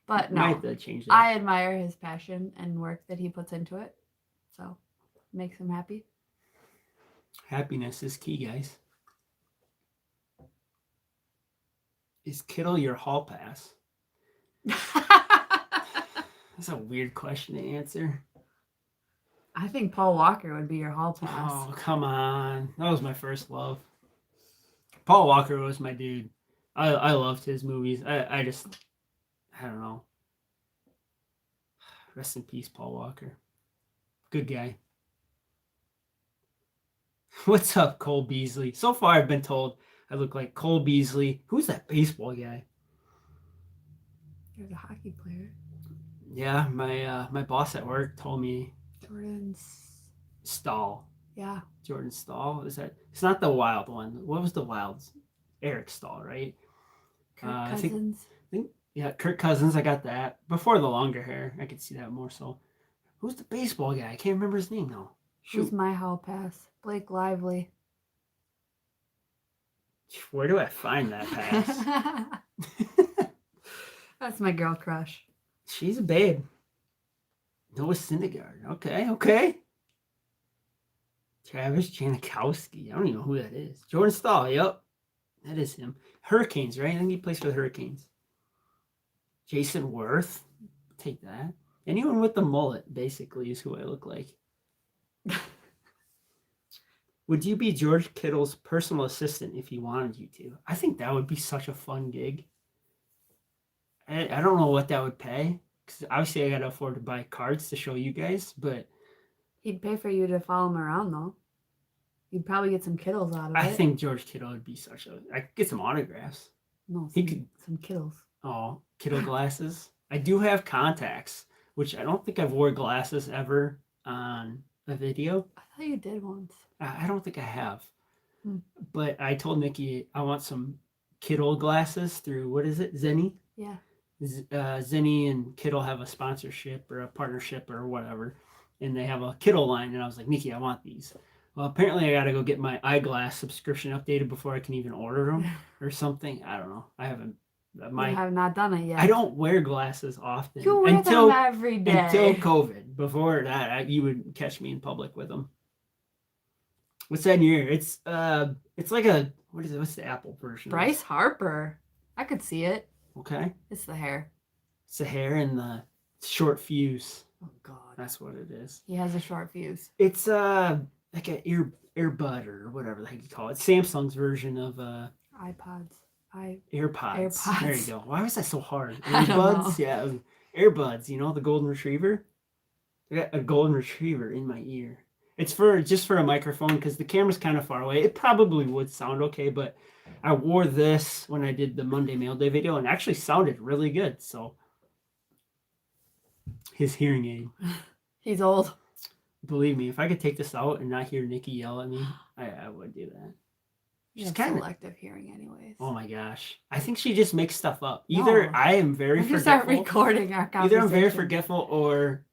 But no, might have to change that. I admire his passion and work that he puts into it. So, makes him happy. Happiness is key, guys. Is Kittle your hall pass? That's a weird question to answer. I think Paul Walker would be your hall pass. Oh, come on. That was my first love. Paul Walker was my dude. I loved his movies. I don't know. Rest in peace, Paul Walker. Good guy. What's up, Cole Beasley? So far, I've been told I look like Cole Beasley. Who's that baseball guy? There's a hockey player. Yeah, my boss at work told me. Jordan Stahl. Yeah. Jordan Stahl. Is that? It's not the Wild one. What was the Wild? Eric Stahl, right? Kirk Cousins. I think yeah, Kirk Cousins. I got that before the longer hair. I could see that more so. Who's the baseball guy? I can't remember his name now. Who's my hall pass? Blake Lively. Where do I find that pass? That's my girl crush. She's a babe. Noah Syndergaard. Okay. Travis Janikowski. I don't even know who that is. Jordan Stahl. Yep. That is him. Hurricanes, right? I think he plays for the Hurricanes. Jason Worth. Take that. Anyone with the mullet, basically, is who I look like. Would you be George Kittle's personal assistant if he wanted you to? I think that would be such a fun gig. I don't know what that would pay, because obviously I got to afford to buy cards to show you guys, but... He'd pay for you to follow him around, though. You'd probably get some Kittles out of it. I think George Kittle would be such a... I could get some autographs. No, some Kittles. Oh, Kittle glasses. I do have contacts, which I don't think I've wore glasses ever on a video. I thought you did once. I don't think I have. But I told Nikki I want some Kittle glasses through, what is it, Zenny? Yeah. Zenny and Kittle have a sponsorship or a partnership or whatever, and they have a Kittle line, and I was like, Nikki, I want these. Well, apparently I got to go get my eyeglass subscription updated before I can even order them or something. I don't know. I haven't. You have not done it yet. I don't wear glasses often. You wear them every day. Until COVID. Before that, you would catch me in public with them. What's that in your ear? It's like a, what is it? What's the Apple version? Bryce Harper. I could see it. Okay. It's the hair. It's the hair and the short fuse. Oh God. That's what it is. He has a short fuse. It's like an earbud or whatever the heck you call it. Samsung's version of iPods. AirPods. There you go. Why was that so hard? Earbuds? Yeah. Earbuds, the golden retriever? I got a golden retriever in my ear. It's just for a microphone because the camera's kind of far away. It probably would sound okay, but I wore this when I did the Monday Mail Day video and actually sounded really good. So his hearing aid. He's old. Believe me, if I could take this out and not hear Nikki yell at me, I would do that. You She's have kind of. selective hearing, anyways. Oh my gosh! I think she just makes stuff up. Either No. I am very When you start forgetful. recording our conversation. Either I'm very forgetful, or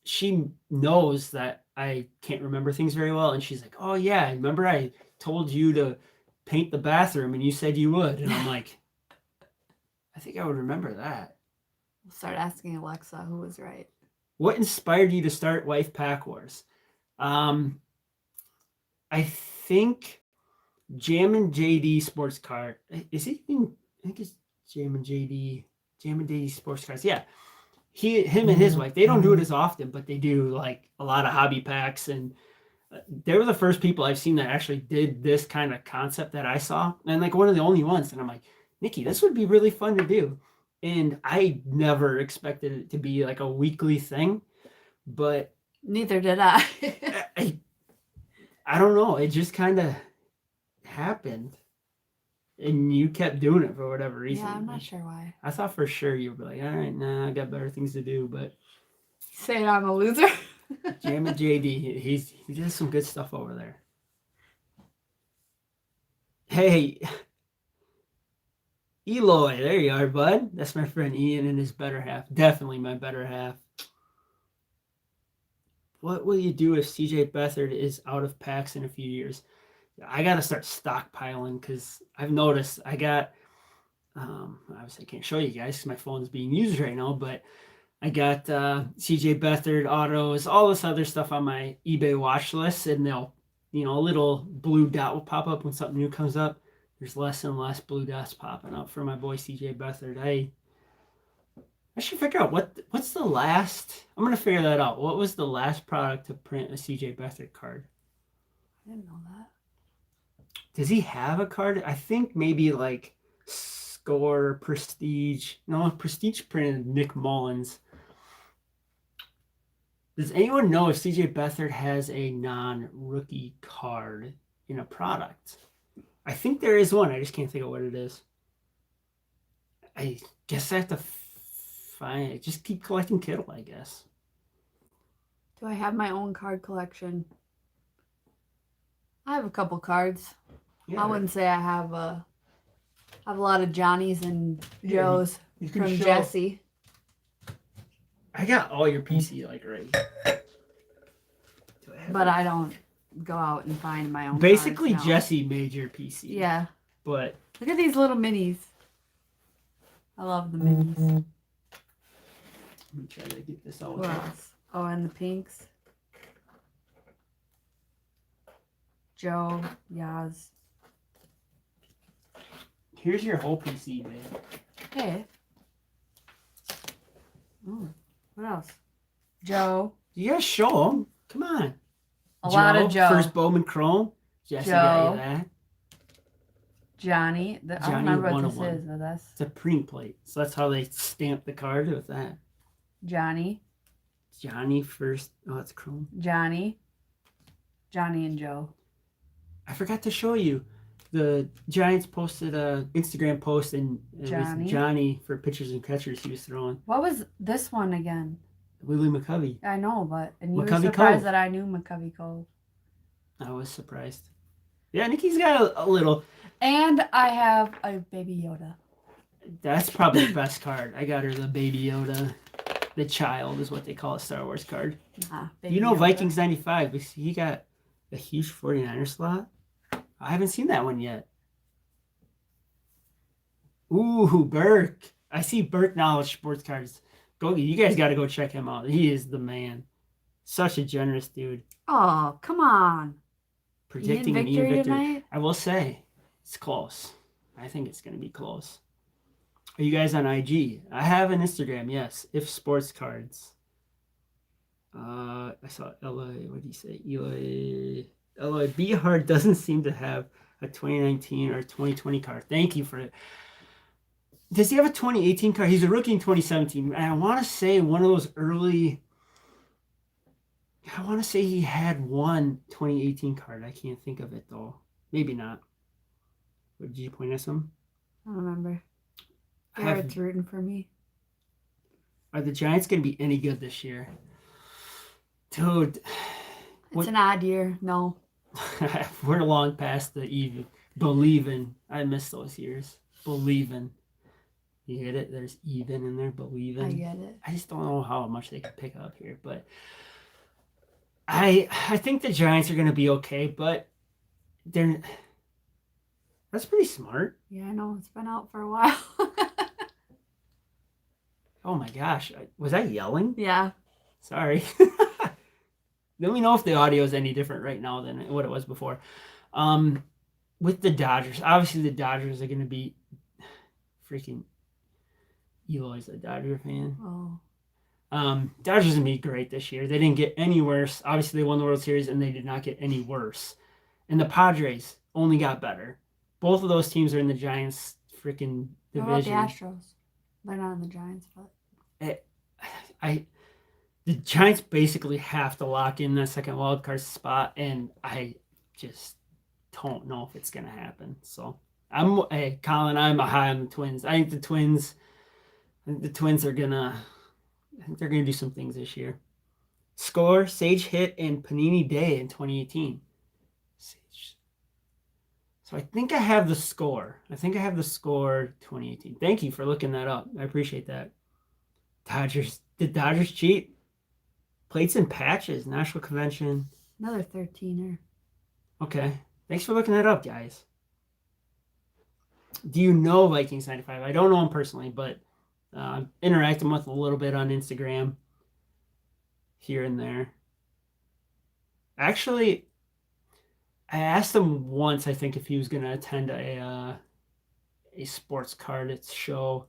she knows that I can't remember things very well, and she's like, "Oh yeah, remember I told you to paint the bathroom, and you said you would," and I'm like, "I think I would remember that." We'll start asking Alexa who was right. What inspired you to start Wife Pack Wars? I think Jam and JD Sports Car. Is it even? I think it's Jam and JD. Jam and JD Sports Cars. Yeah, him and his wife. They don't do it as often, but they do like a lot of hobby packs, and they were the first people I've seen that actually did this kind of concept that I saw, and like one of the only ones. And I'm like, Nikki, this would be really fun to do. And I never expected it to be like a weekly thing, but neither did I. I don't know. It just kind of happened, and you kept doing it for whatever reason. Yeah, I'm not sure why. I thought for sure you would be like, all right, nah, I got better things to do. But saying I'm a loser. Jam and JD, he does some good stuff over there. Hey, Eloy, there you are, bud. That's my friend Ian and his better half. Definitely my better half. What will you do if CJ Beathard is out of packs in a few years? I got to start stockpiling because I've noticed I got, obviously I can't show you guys because my phone's being used right now, but I got CJ Beathard autos, all this other stuff on my eBay watch list, and they'll, a little blue dot will pop up when something new comes up. There's less and less blue dots popping up for my boy CJ Beathard. I should figure out what's the last. I'm gonna figure that out. What was the last product to print a CJ Beathard card? I didn't know that. Does he have a card? I think maybe like Score, Prestige. No, Prestige printed Nick Mullins. Does anyone know if CJ Beathard has a non-rookie card in a product? I think there is one. I just can't think of what it is. I guess I have to find it. Just keep collecting Kittle, I guess. Do I have my own card collection? I have a couple cards. Yeah, I wouldn't say I have a lot of Johnnies and Joes from Jesse. I got all your PC like right. But I don't go out and find my own. Basically, Jesse made your PC. Yeah. But look at these little minis. I love the minis. Let me try to get this all. What else? Oh, and the pinks. Joe, Yaz. Here's your whole PC, man. Hey. Oh, what else? Joe. You gotta show them. Come on. A lot of Joe. First Bowman Chrome. Jesse got you that. Johnny. I don't remember what this is, but that's... It's a print plate. So that's how they stamp the card with that. Johnny first. Oh, it's Chrome. Johnny and Joe. I forgot to show you. The Giants posted a Instagram post, and it was Johnny for pitchers and catchers he was throwing. What was this one again? Willie McCovey. I know, but you were McCovey surprised Cove. that I knew McCovey Cove. I was surprised. Yeah, Nikki's got a little. And I have a Baby Yoda. That's probably the best card. I got her the Baby Yoda. The child is what they call a Star Wars card. Yoda. Vikings 95. He got a huge 49er slot. I haven't seen that one yet. Ooh, Burke. I see Burke Knowledge Sports Cards. You guys got to go check him out. He is the man. Such a generous dude. Oh, come on. Predicting an Ian victory tonight? I will say, it's close. I think it's going to be close. Are you guys on IG? I have an Instagram, yes. If Sports Cards. I saw Eloy. What did he say? Eloy Behard doesn't seem to have a 2019 or 2020 card. Thank you for it. Does he have a 2018 card? He's a rookie in 2017. And I want to say one of those early... I want to say he had one 2018 card. I can't think of it, though. Maybe not. What, did you point at some? I don't remember. Garrett's rooting for me. Are the Giants going to be any good this year? Dude. It's an odd year. No. We're long past the eve. Believin'. I miss those years. Believin'. You get it? There's even in there. Believin'. I get it. I just don't know how much they could pick up here, but I think the Giants are going to be okay, but that's pretty smart. Yeah, I know. It's been out for a while. Oh my gosh. Was I yelling? Yeah. Sorry. Let me know if the audio is any different right now than what it was before. With the Dodgers, obviously the Dodgers are going to be freaking. Eloy's a Dodger fan. Oh. Dodgers going to be great this year. They didn't get any worse. Obviously, they won the World Series, and they did not get any worse. And the Padres only got better. Both of those teams are in the Giants' freaking division. What about the Astros? They're not in the Giants, but the Giants basically have to lock in that second wild card spot, and I just don't know if it's gonna happen. So hey Colin, I'm high on the Twins. I think the Twins are gonna. I think they're gonna do some things this year. Score, Sage hit, and Panini Day in 2018. Sage. So I think I have the score. 2018. Thank you for looking that up. I appreciate that. Dodgers. Did Dodgers cheat? Plates and patches. National Convention. another 13er. Okay. Thanks for looking that up, guys. Do you know Vikings 95? I don't know him personally, but interacting with him a little bit on Instagram here and there. Actually, I asked him once, I think, if he was going to attend a sports card show.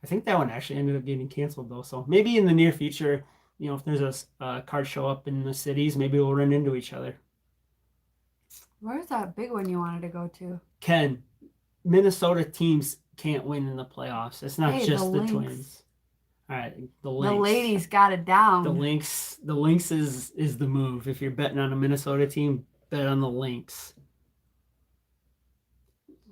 I think that one actually ended up getting canceled, though. So maybe in the near future, if there's a card show up in the cities, maybe we'll run into each other. Where's that big one you wanted to go to? Ken, Minnesota teams can't win in the playoffs. It's not just the Twins. All right, the Lynx. The ladies got it down. The Lynx is the move. If you're betting on a Minnesota team, bet on the Lynx.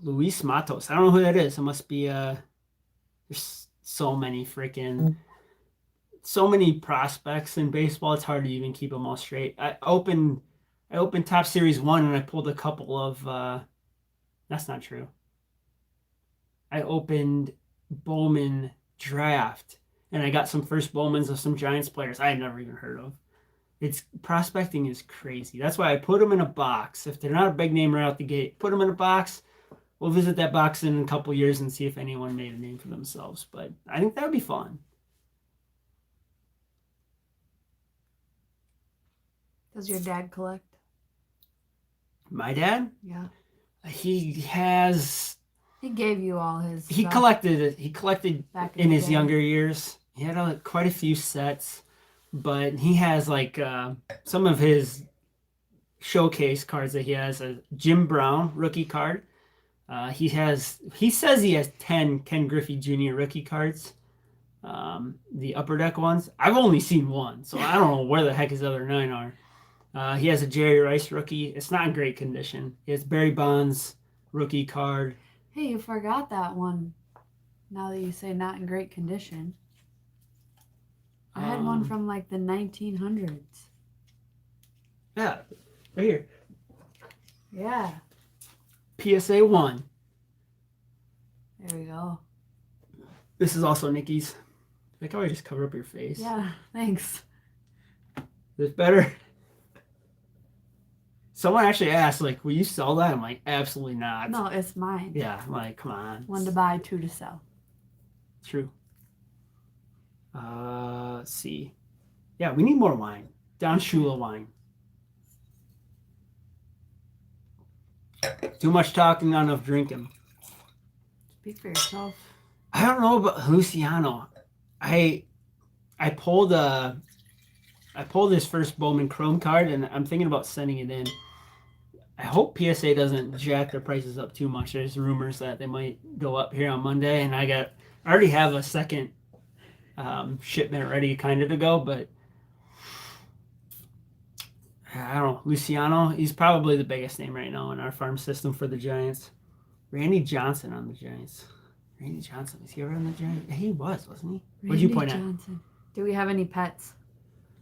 Luis Matos. I don't know who that is. It must be there's so many prospects in baseball. It's hard to even keep them all straight. I opened Top Series 1 and I pulled a couple of that's not true. I opened Bowman Draft and I got some first Bowmans of some Giants players I had never even heard of. Prospecting is crazy. That's why I put them in a box. If they're not a big name right out the gate, put them in a box. We'll visit that box in a couple years and see if anyone made a name for themselves. But I think that would be fun. Does your dad collect? My dad? Yeah. He gave you all his He stuff collected it. He collected back in the his day. younger years. He had quite a few sets, but he has some of his showcase cards that he has. A Jim Brown rookie card. He says he has 10 Ken Griffey Jr. rookie cards. The upper deck ones. I've only seen one, so I don't know where the heck his other 9 are. He has a Jerry Rice rookie. It's not in great condition. He has Barry Bonds rookie card. Hey, you forgot that one. Now that you say not in great condition. I had one from the 1900s. Yeah, right here. Yeah. PSA 1. There we go. This is also Nikki's. I can always just cover up your face. Yeah, thanks. Is this better? Someone actually asked, will you sell that? I'm like, absolutely not. No, it's mine. Yeah, I'm like, come on. One to buy, 2 to sell. True. Let's see. Yeah, we need more wine. Don Shula wine. Too much talking, not enough drinking. Speak for yourself. I don't know about Luciano. I pulled his first Bowman Chrome card, and I'm thinking about sending it in. I hope PSA doesn't jack their prices up too much. There's rumors that they might go up here on Monday, and I already have a second shipment ready kind of to go, but I don't know. Luciano, he's probably the biggest name right now in our farm system for the Giants. Randy Johnson on the Giants. Randy Johnson, is he ever on the Giants? He was, wasn't he? What'd you point Johnson. Do we have any pets?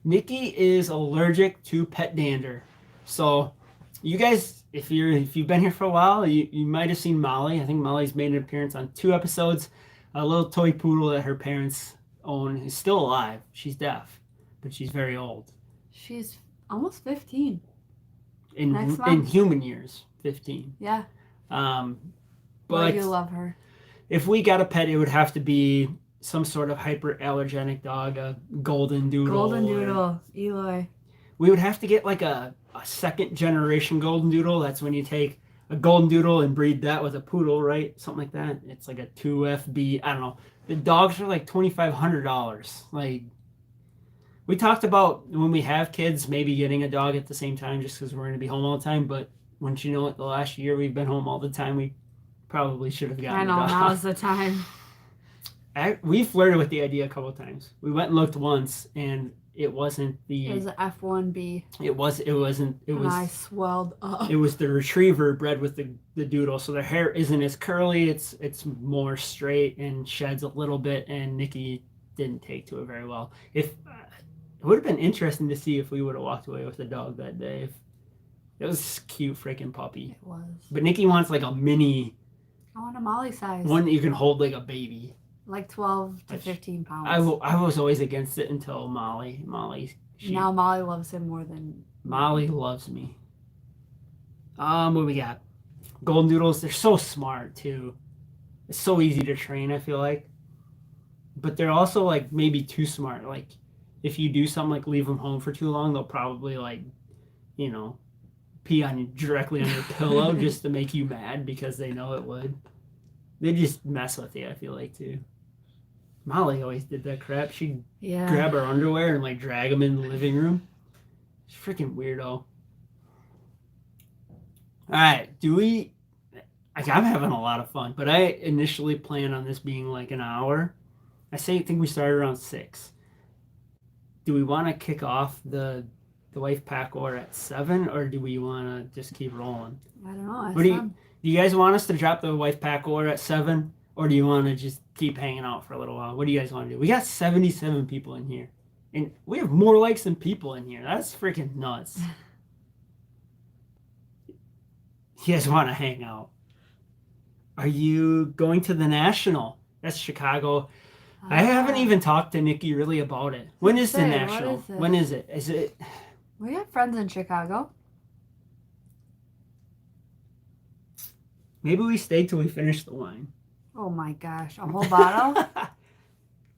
Nikki is allergic to pet dander. So You guys, if you've been here for a while, you might have seen Molly. I think Molly's made an appearance on 2 episodes. A little toy poodle that her parents own is still alive. She's deaf, but she's very old. She's almost 15. In Next month. human years, 15. Yeah. But But you love her. If we got a pet, it would have to be some sort of hyperallergenic dog, a golden doodle. Golden doodle, Eloy. We would have to get like a second generation golden doodle. That's when you take a golden doodle and breed that with a poodle, right? Something like that. It's like a 2FB. I don't know. The dogs are like $2,500. Like, we talked about when we have kids, maybe getting a dog at the same time just because we're going to be home all the time. But once you know it, the last year we've been home all the time, we probably should have gotten a dog. Now's the time. We flirted with the idea a couple of times. We went and looked once, and it wasn't the. It was an F1B. It wasn't. It was. I swelled up. It was the retriever bred with the doodle, so their hair isn't as curly. It's more straight and sheds a little bit. And Nikki didn't take to it very well. If it would have been interesting to see if we would have walked away with the dog that day. It was a cute freaking puppy. It was. But Nikki wants like a mini. I want a Molly size. One that you can hold like a baby. Like 12 to 15 pounds. I was always against it until Molly. Now Molly loves him more than... Molly loves me. What we got? Golden doodles. They're so smart too. It's so easy to train, I feel like. But they're also like maybe too smart. Like if you do something like leave them home for too long, they'll probably like, pee on you directly on your pillow just to make you mad because they know it would. They just mess with you, I feel like, too. Molly always did that crap. She'd grab her underwear and like drag them in the living room. She's freaking weirdo. All right, I'm having a lot of fun, but I initially planned on this being like an hour. I think we started around 6. Do we want to kick off the wife pack order at 7, or do we want to just keep rolling? I don't know. Do you guys want us to drop the wife pack order at 7, or do you want to just keep hanging out for a little while? What do you guys want to do? We got 77 people in here, and we have more likes than people in here. That's freaking nuts. You guys want to hang out? Are you going to the National? That's Chicago. I haven't even talked to Nikki really about it. When is the National? When is it? Is it? We have friends in Chicago. Maybe we stay till we finish the wine. Oh my gosh, a whole bottle?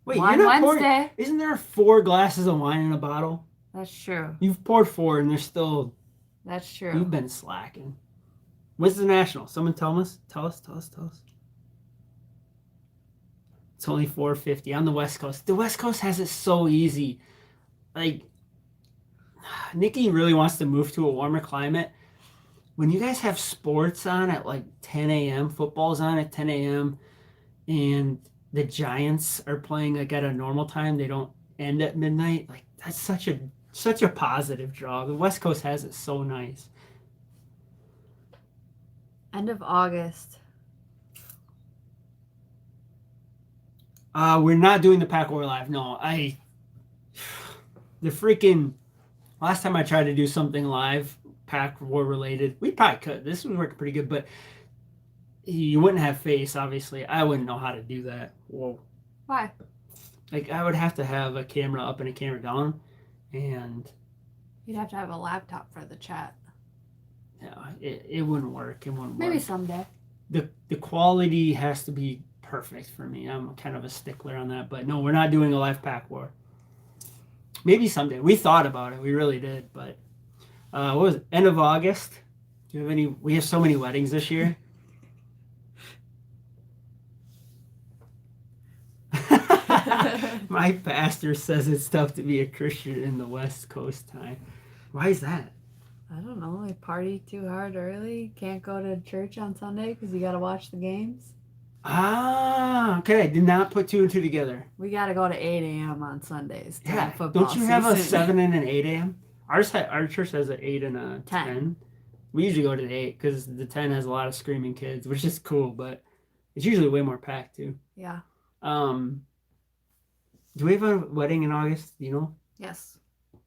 Wait, wine you're not Wednesday. pouring? Isn't there 4 glasses of wine in a bottle? That's true. You've poured 4 and there's still... That's true. You've been slacking. When's the National? Someone tell us. It's only $4.50 on the West Coast. The West Coast has it so easy. Like, Nikki really wants to move to a warmer climate. When you guys have sports on at like 10 a.m., football's on at 10 a.m., and the Giants are playing like at a normal time, they don't end at midnight. Like, that's such a positive draw. The West Coast has it so nice. End of August. We're not doing the Pack War Live. No, the freaking last time I tried to do something live, Pack War related, we probably could. This would work pretty good, but you wouldn't have face, obviously. I wouldn't know how to do that. Whoa. Why? Like, I would have to have a camera up and a camera down, and you'd have to have a laptop for the chat. Yeah, it wouldn't work. It wouldn't Maybe work. someday. The quality has to be perfect for me. I'm kind of a stickler on that, but no, we're not doing a live Pack War. Maybe someday. We thought about it. We really did, but what was it? End of August? Do you have any? We have so many weddings this year. My pastor says it's tough to be a Christian in the West Coast time. Why is that? I don't know. They party too hard early. Can't go to church on Sunday because you got to watch the games. Ah, okay. Did not put 2 and 2 together. We got to go to 8 a.m. on Sundays. Yeah. Football Don't you have a season. 7 and an 8 a.m.? Our church has an 8 and a 10. We usually go to the 8 because the 10 has a lot of screaming kids, which is cool, but it's usually way more packed too. Yeah. Do we have a wedding in August? Do you know? Yes.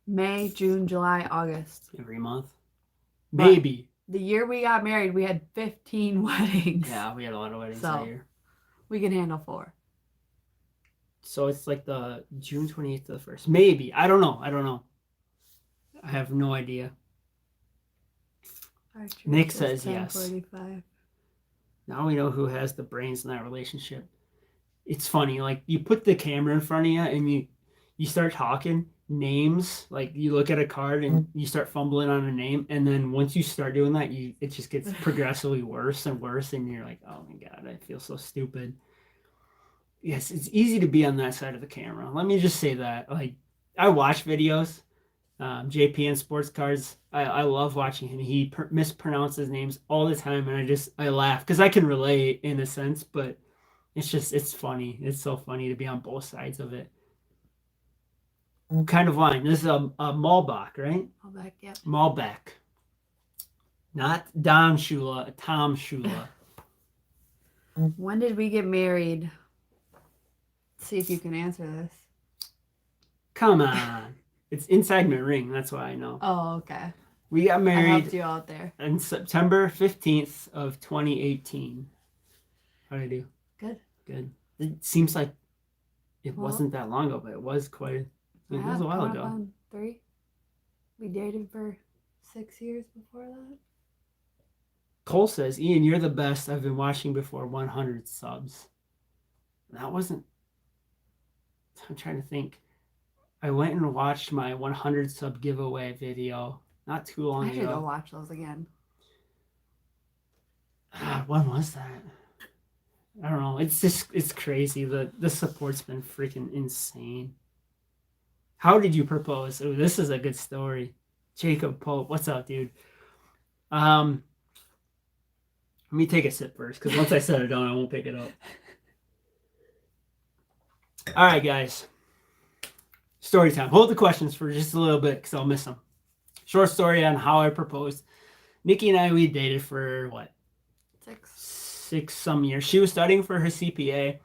May, June, July, August. Every month. Maybe. The year we got married, we had 15 weddings. Yeah, we had a lot of weddings So- that year. We can handle 4. So it's like the June 28th to the 1st. Maybe. I don't know. I have no idea. Nick says yes. 10:45. Now we know who has the brains in that relationship. It's funny, like you put the camera in front of you and you start talking names, like you look at a card and you start fumbling on a name, and then once you start doing that, it just gets progressively worse and worse, and you're like, oh my god, I feel so stupid. Yes, it's easy to be on that side of the camera. Let me just say that. Like, I watch videos. JP and Sports Cards. I love watching him. He mispronounces names all the time, and I laugh because I can relate in a sense, but it's funny. It's so funny to be on both sides of it. What kind of wine? This is a Malbec, right? Malbec, yeah. Malbec. Not Don Shula, Tom Shula. When did we get married? Let's see if you can answer this. Come on. It's inside my ring. That's why I know. Oh, okay. We got I married helped you out there. on September 15th of 2018. How'd I do? Good. It seems like it wasn't that long ago, but it was quite. It was a while ago. On 3. We dated for 6 years before that. Cole says, Ian, you're the best. I've been watching before 100 subs. That wasn't. I'm trying to think. I went and watched my 100 sub giveaway video not too long I should ago. go watch those again. When was that? I don't know. It's crazy. The support's been freaking insane. How did you propose? Oh, this is a good story. Jacob Pope, what's up, dude? Let me take a sip first, because once I set it down, I won't pick it up. All right, guys. Story time. Hold the questions for just a little bit, because I'll miss them. Short story on how I proposed. Nikki and I, we dated for what? 6 some years. She was studying for her CPA,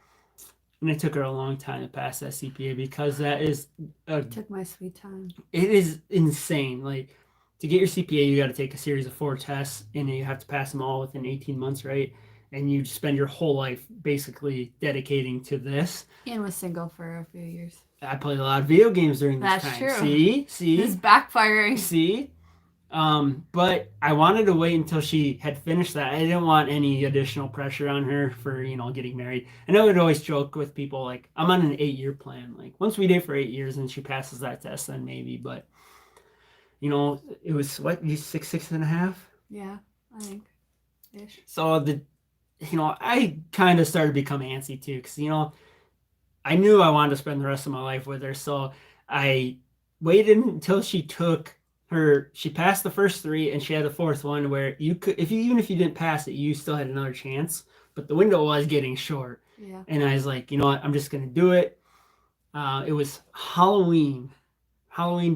and it took her a long time to pass that CPA, because that is Took my sweet time. it is insane. Like, to get your CPA, you got to take a series of 4 tests, and you have to pass them all within 18 months, right? And you spend your whole life basically dedicating to this. Ian was single for a few years. I played a lot of video games during this That's time. true. See? It's backfiring. See? But I wanted to wait until she had finished that. I didn't want any additional pressure on her for, getting married. And I would always joke with people, like, I'm on an 8-year plan. Like, once we date for 8 years and she passes that test, then maybe. But, it was, what, 6.5? Yeah, I think. Ish. So, I kind of started to become antsy, too. Because, I knew I wanted to spend the rest of my life with her. So, I waited until she passed the first 3, and she had the 4th one where you could, even if you didn't pass it, you still had another chance, but the window was getting short. Yeah. And I was like, you know what, I'm just going to do it. It was Halloween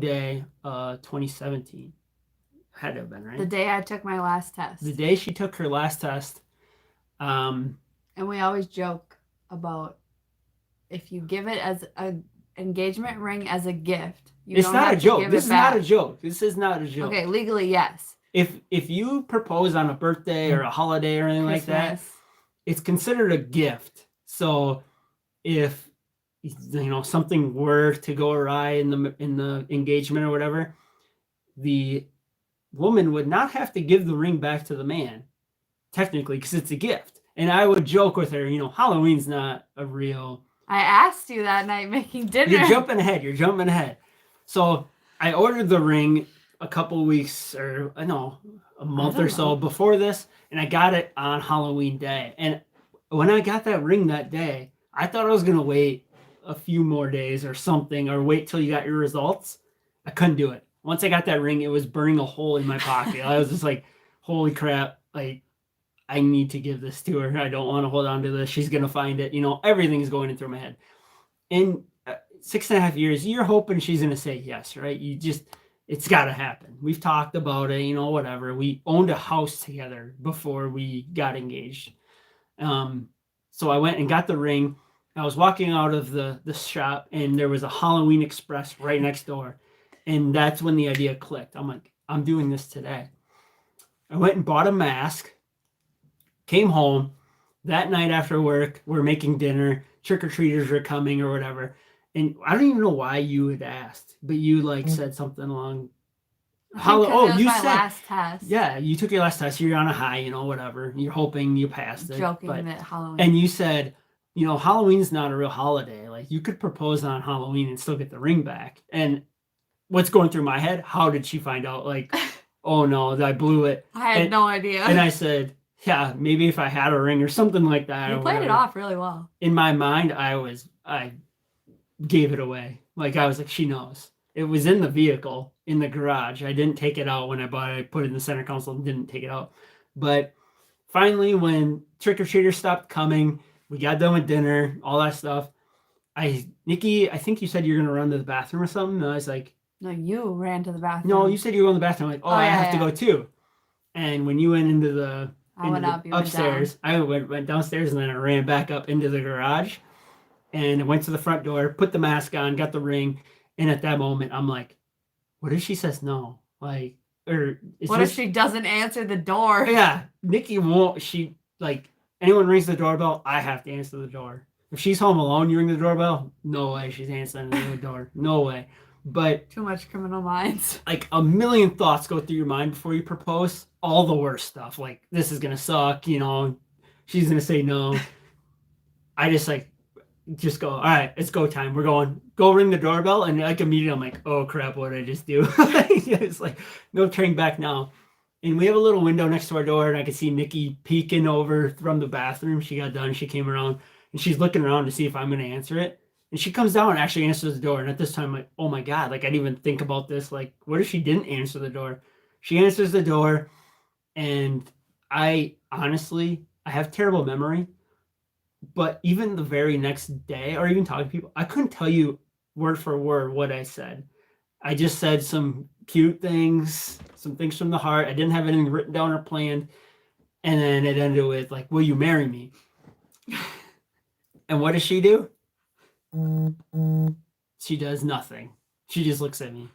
day, 2017. Had to have been, right? The day I took my last test. The day she took her last test. And we always joke about if you give it as an engagement ring as a gift, it's not a joke. This is not a joke. This is not a joke. Okay, legally, yes. If you propose on a birthday or a holiday or anything like that, it's considered a gift. So if something were to go awry in the engagement or whatever, the woman would not have to give the ring back to the man, technically, because it's a gift. And I would joke with her, Halloween's not a real. I asked you that night making dinner. You're jumping ahead. So I ordered the ring a couple weeks, or a month or so before this, and I got it on Halloween day. And when I got that ring that day, I thought I was going to wait a few more days or something, or wait till you got your results. I couldn't do it. Once I got that ring, it was burning a hole in my pocket. I was just like, holy crap, like, I need to give this to her. I don't want to hold on to this. She's going to find it. Everything's going through my head. In 6.5 years, you're hoping she's going to say yes, right? It's got to happen. We've talked about it, whatever. We owned a house together before we got engaged. So I went and got the ring. I was walking out of the shop, and there was a Halloween Express right next door. And that's when the idea clicked. I'm like, I'm doing this today. I went and bought a mask, came home. That night after work, we're making dinner. Trick-or-treaters are coming or whatever. And I don't even know why you had asked, but you like said something along. Because it was You my said, last test. yeah, you took your last test. You're on a high, whatever. You're hoping you passed it. Joking that Halloween. And you said, Halloween's not a real holiday. Like, you could propose on Halloween and still get the ring back. And what's going through my head? How did she find out? Like, oh no, I blew it. I had no idea. And I said, yeah, maybe if I had a ring or something like that. You played it off really well. In my mind, I gave it away. Like, I was like, she knows. It was in the vehicle, in the garage. I didn't take it out when I bought it. I put it in the center console and didn't take it out. But finally, when trick-or-treaters stopped coming, we got done with dinner, all that stuff. Nikki, I think you said you're going to run to the bathroom or something. And I was like... No, you ran to the bathroom. No, you said you were going to the bathroom. I'm like, I have to go too. And when you went into the... I went up, you upstairs. Went down. I went downstairs and then I ran back up into the garage. And I went to the front door, put the mask on, got the ring. And at that moment, I'm like, what if she says no? Like, or what if she doesn't answer the door? Yeah, Nikki won't. She, like, anyone rings the doorbell, I have to answer the door. If she's home alone, you ring the doorbell, no way she's answering the door. No way. But too much Criminal Minds. Like, a million thoughts go through your mind before you propose. All the worst stuff. Like, this is gonna suck, she's gonna say no. I just go, all right, it's go time. We're going. Go ring the doorbell. And like immediately I'm like, oh crap, what did I just do? It's like, no turning back now. And we have a little window next to our door and I could see Nikki peeking over from the bathroom. She got done. She came around and she's looking around to see if I'm going to answer it. And she comes down and actually answers the door. And at this time, I'm like, oh my God, like I didn't even think about this. Like, what if she didn't answer the door? She answers the door. And I have terrible memory. But even the very next day, or even talking to people, I couldn't tell you word for word what I said. I just said some cute things, some things from the heart. I didn't have anything written down or planned. And then it ended with, like, will you marry me? And what does she do? She does nothing. She just looks at me.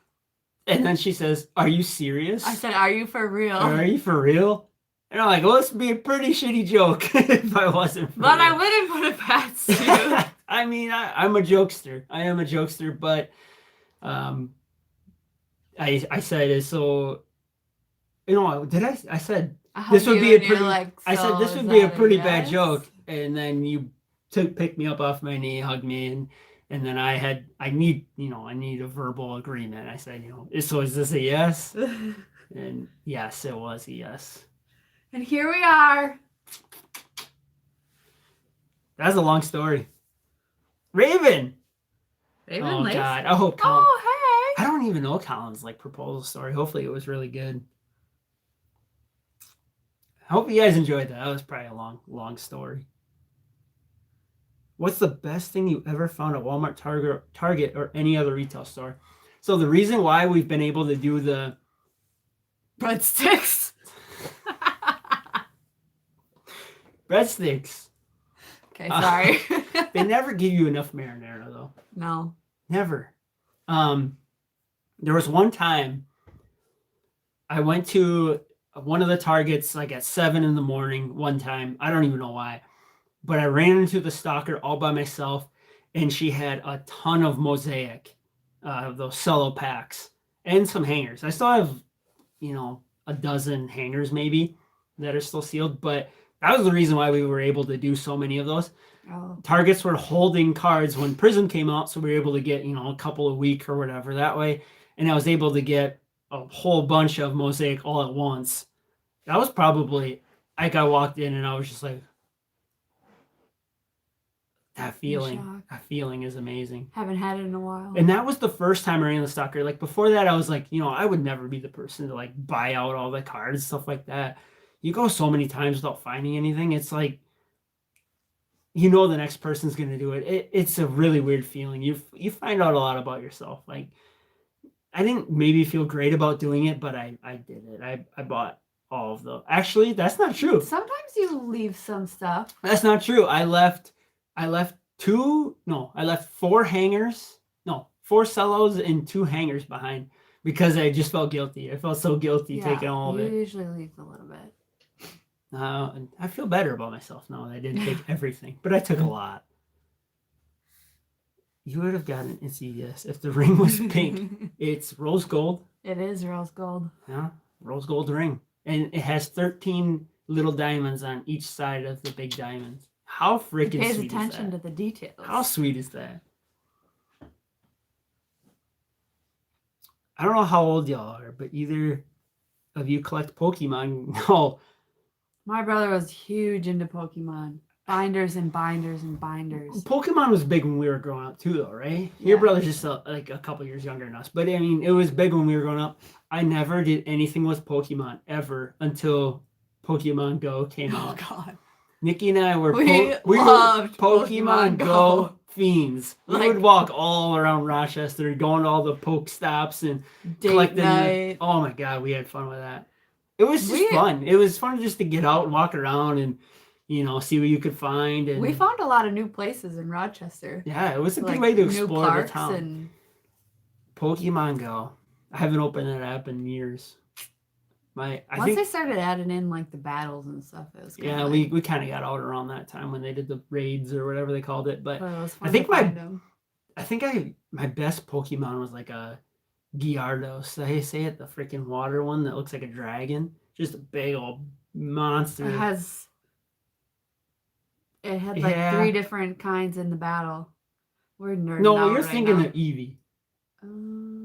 And then she says, are you serious? I said, are you for real? Are you for real? And I'm like, well, this would be a pretty shitty joke if I wasn't. But I wouldn't put it past you. I mean, I'm a jokester. I am a jokester, but I said, so, I said, this would be a pretty, I said, this would be a pretty bad joke. And then you picked me up off my knee, hugged me, and then I need a verbal agreement. I said, so is this a yes? And yes, it was a yes. And here we are. That's a long story. Raven. Raven oh, Lace? God. I hope Colin. Oh, hey. I don't even know Colin's proposal story. Hopefully it was really good. I hope you guys enjoyed that. That was probably a long story. What's the best thing you ever found at Walmart, Target, or any other retail store? So the reason why we've been able to do the breadsticks. Breadsticks. Okay, sorry. They never give you enough marinara, though. No. Never. There was one time I went to one of the Targets at 7 in the morning one time. I don't even know why. But I ran into the stalker all by myself, and she had a ton of mosaic, those cello packs, and some hangers. I still have, a dozen hangers maybe that are still sealed, but that was the reason why we were able to do so many of those. Oh. Targets were holding cards when Prism came out, so we were able to get, a couple a week or whatever that way. And I was able to get a whole bunch of mosaic all at once. That was probably, I walked in and I was just like, that feeling is amazing. Haven't had it in a while. And that was the first time I ran the stalker. Before that, I was like, I would never be the person to buy out all the cards and stuff like that. You go so many times without finding anything. It's like, the next person's going to do it. It's a really weird feeling. You find out a lot about yourself. I didn't maybe feel great about doing it, but I did it. I bought all of them. Actually, that's not true. Sometimes you leave some stuff. That's not true. I left 4 hangers. No, 4 cellos and 2 hangers behind because I just felt guilty. I felt so guilty taking all of you it. usually leave a little bit. And I feel better about myself now that I didn't take everything, but I took a lot. You would have gotten an instant yes if the ring was pink. It's rose gold. It is rose gold. Yeah, rose gold ring. And it has 13 little diamonds on each side of the big diamonds. How freaking It pays sweet attention is to that? the details. How sweet is that? I don't know how old y'all are, but either of you collect Pokemon. No. My brother was huge into Pokemon. Binders and binders and binders. Pokemon was big when we were growing up too, though, right? Yeah. Your brother's just like a couple years younger than us. But I mean, it was big when we were growing up. I never did anything with Pokemon ever until Pokemon Go came out. Oh, God. Nikki and I were We were loved Pokemon Go fiends. We Like- would walk all around Rochester, going to all the Poke stops and Date collecting. night. Oh my God, we had fun with that. It was just fun. It was fun just to get out and walk around and, you know, see what you could find. And We found a lot of new places in Rochester. yeah, it was a good Like way to new explore the parks town. and Pokemon Go. I haven't opened that app in years. I once think they started adding in like the battles and stuff, it was yeah, we kind of got out around that time when they did the raids or whatever they called it. But it was fun I think to find them. my best Pokemon was like a Gyarados. They say it, the freaking water one that looks like a dragon, just a big old monster. It had like Yeah. 3 different kinds in the battle. We're nerding No, out you're right thinking now. of Eevee.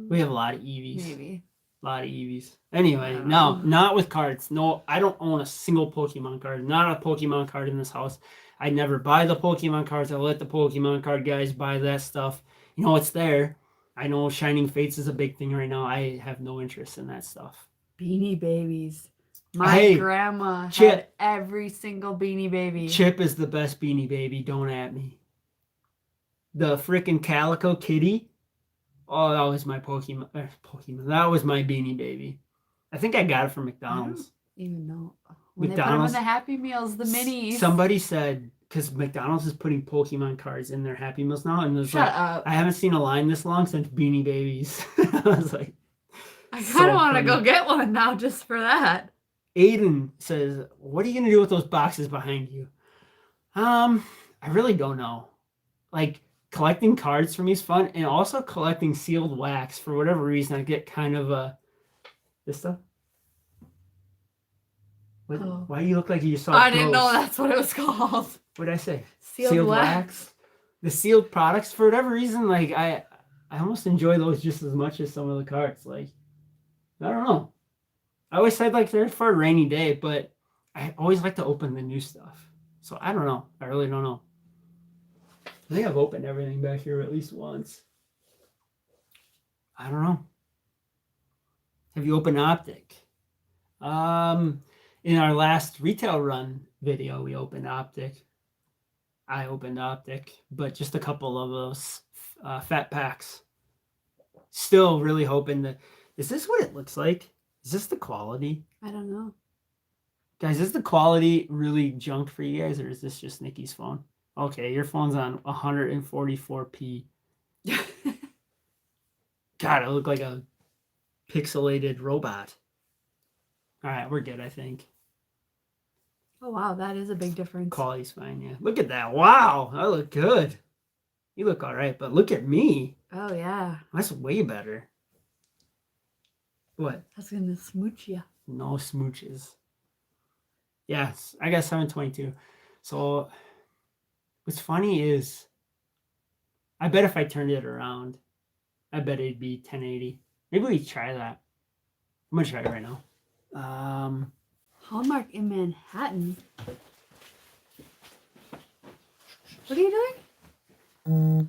We have a lot of Eevees. Maybe. A lot of Eevees. Anyway, I don't no, know. not with cards. No, I don't own a single Pokemon card. Not a Pokemon card in this house. I never buy the Pokemon cards. I let the Pokemon card guys buy that stuff. You know, it's there. I know Shining Fates is a big thing right now. I have no interest in that stuff. Beanie Babies. My Hey, grandma Chip. had every single Beanie Baby. Chip is the best Beanie Baby. Don't at me. The freaking Calico Kitty. Oh, that was my Pokemon. That was my Beanie Baby. I think I got it from McDonald's. Even know when McDonald's, they put them in the Happy Meals, the minis. Somebody said because McDonald's is putting Pokemon cards in their Happy Meals now, and it's Shut like up. I haven't seen a line this long since Beanie Babies. I was like, I kind so of want to funny. go get one now just for that. Aiden says, "What are you gonna do with those boxes behind you?" I really don't know. Like collecting cards for me is fun, and also collecting sealed wax for whatever reason. I get kind of this stuff. What, Oh. Why do you look like you saw? I didn't know ghosts? that's what it was called. What did I say? Sealed wax. The sealed products, for whatever reason, like I almost enjoy those just as much as some of the cards. Like, I don't know. I always said like they're for a rainy day, but I always like to open the new stuff. So I don't know. I really don't know. I think I've opened everything back here at least once. I don't know. Have you opened Optic? In our last retail run video, we opened Optic. I opened Optic, but just a couple of those fat packs. Still really hoping that... Is this what it looks like? Is this the quality? I don't know. Guys, is the quality really junk for you guys, or is this just Nikki's phone? Okay, your phone's on 144p. God, I look like a pixelated robot. All right, we're good, I think. Oh, wow. That is a big difference. Quality's fine, yeah. Look at that. Wow, I look good. You look all right, but look at me. Oh, yeah. That's way better. What? I was going to smooch you. No smooches. Yes, I got 722. So what's funny is I bet if I turned it around, I bet it'd be 1080. Maybe we try that. I'm gonna try it right now. Hallmark in Manhattan. What are you doing?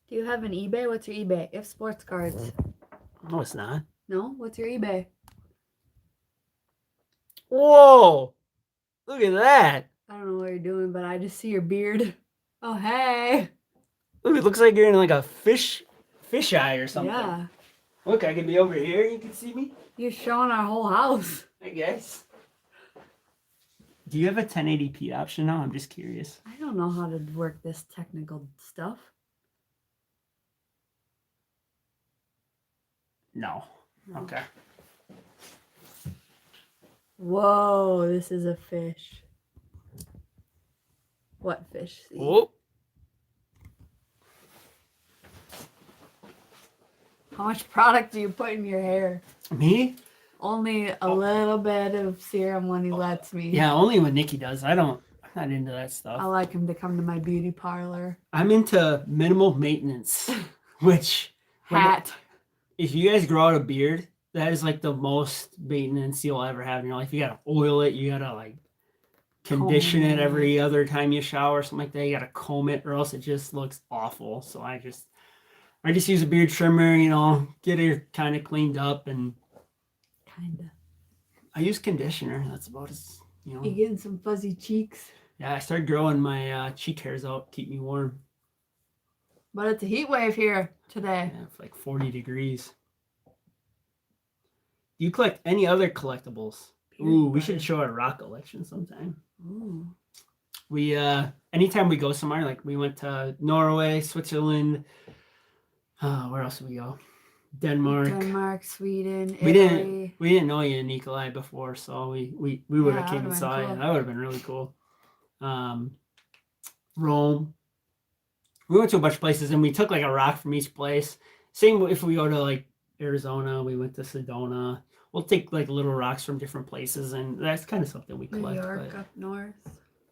Do you have an eBay? What's your eBay? If sports cards. No, it's not. No? What's your eBay? Whoa! Look at that. I don't know what you're doing, but I just see your beard. Oh, hey. Look, it looks like you're in like a fish eye or something. Yeah. Look, I can be over here. You can see me. You're showing our whole house. I guess. Do you have a 1080p option now? I'm just curious. I don't know how to work this technical stuff. No. Okay. Whoa, this is a fish. What fish? Steve? Oh. How much product do you put in your hair? Me? Only a little bit of serum when he lets me. Yeah, only when Nikki does. I'm not into that I stuff. like him to come to my beauty parlor. I'm into minimal maintenance, which Hat. if you guys grow out a beard, that is like the most maintenance you'll ever have in your life. You gotta oil it, you gotta like condition it every other time you shower, something like that. You gotta comb it, or else it just looks awful. So I just use a beard trimmer, get it kind of cleaned up, and Kinda. I use conditioner. That's about as You getting some fuzzy cheeks? Yeah, I started growing my cheek hairs out, keep me warm. But it's a heat wave here today. Yeah, it's like 40 degrees. Do you collect any other collectibles? Ooh, we should show our rock collection sometime. Ooh. We anytime we go somewhere, like we went to Norway, Switzerland. Where else did we go? Denmark, Sweden, Italy. We didn't know you, Nikolai, before, so we would have came and saw you. That would have been really cool. Rome. We went to a bunch of places, and we took like a rock from each place. Same if we go to like Arizona, we went to Sedona. We'll take like little rocks from different places, and that's kind of something we collect. New York, up north.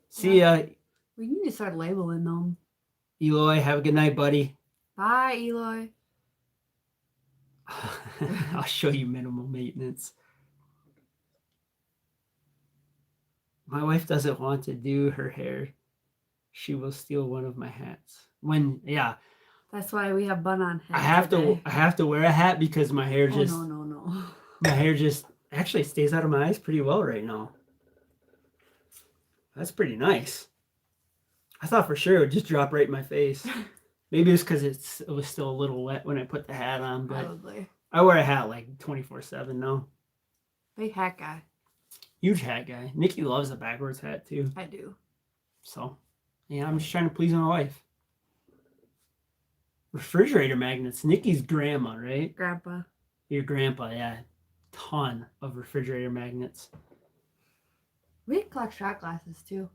See ya. We need to start labeling them. Eloy, have a good night, buddy. Bye, Eloy. I'll show you minimal maintenance. My wife doesn't want to do her hair. She will steal one of my hats. That's why we have bun on hats. I have to wear a hat because my hair just no. My hair just actually stays out of my eyes pretty well right now. That's pretty nice. I thought for sure it would just drop right in my face. Maybe it's because it was still a little wet when I put the hat on, but probably. I wear a hat like 24/7 now. Big hat guy. Huge hat guy. Nikki loves a backwards hat too. I do. So, yeah, I'm just trying to please my wife. Refrigerator magnets. Nikki's grandma, right? Grandpa. Your grandpa, yeah. Ton of refrigerator magnets. We collect shot glasses too.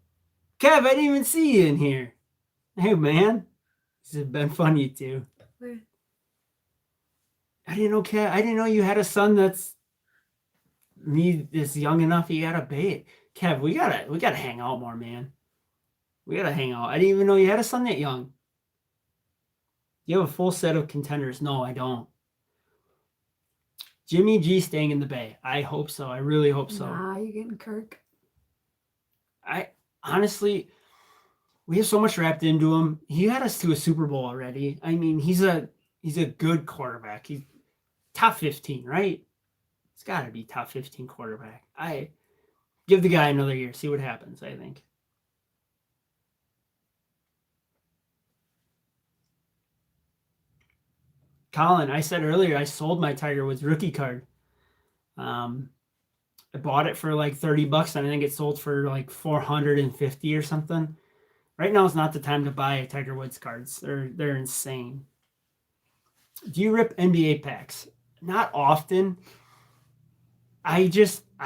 Kev, I didn't even see you in here. Hey, man. This has been fun, you two. Where? I didn't know, Kev. I didn't know you had a son that's young enough. You gotta bait. Kev, we gotta hang out more, man. We gotta hang out. I didn't even know you had a son that young. You have a full set of contenders. No, I don't. Jimmy G staying in the Bay. I hope so. I really hope so. Nah, you're getting Kirk. I honestly, we have so much wrapped into him. He had us to a Super Bowl already. I mean, he's a good quarterback. He's top 15, right? It's got to be top 15 quarterback. I give the guy another year, see what happens, I think. Colin, I said earlier I sold my Tiger Woods rookie card. I bought it for like $30 and I think it sold for like 450 or something. Right now is not the time to buy Tiger Woods cards. They're insane. Do you rip NBA packs? Not often. I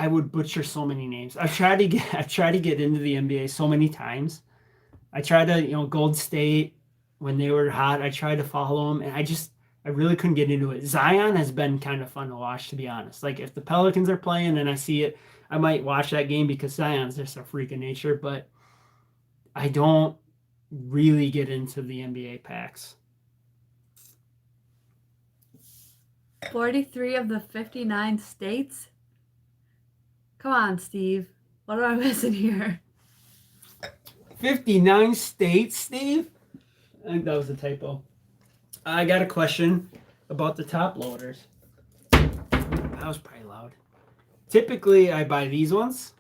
would butcher so many names. I've tried to get into the NBA so many times. I tried to, Gold State when they were hot. I tried to follow them, and I really couldn't get into it. Zion has been kind of fun to watch, to be honest. Like if the Pelicans are playing and I see it, I might watch that game because Zion's just a freak of nature. But I don't really get into the NBA packs. 43 of the 59 states? Come on, Steve. What am I missing here? 59 states, Steve? I think that was a typo. I got a question about the top loaders. That was probably loud. Typically, I buy these ones,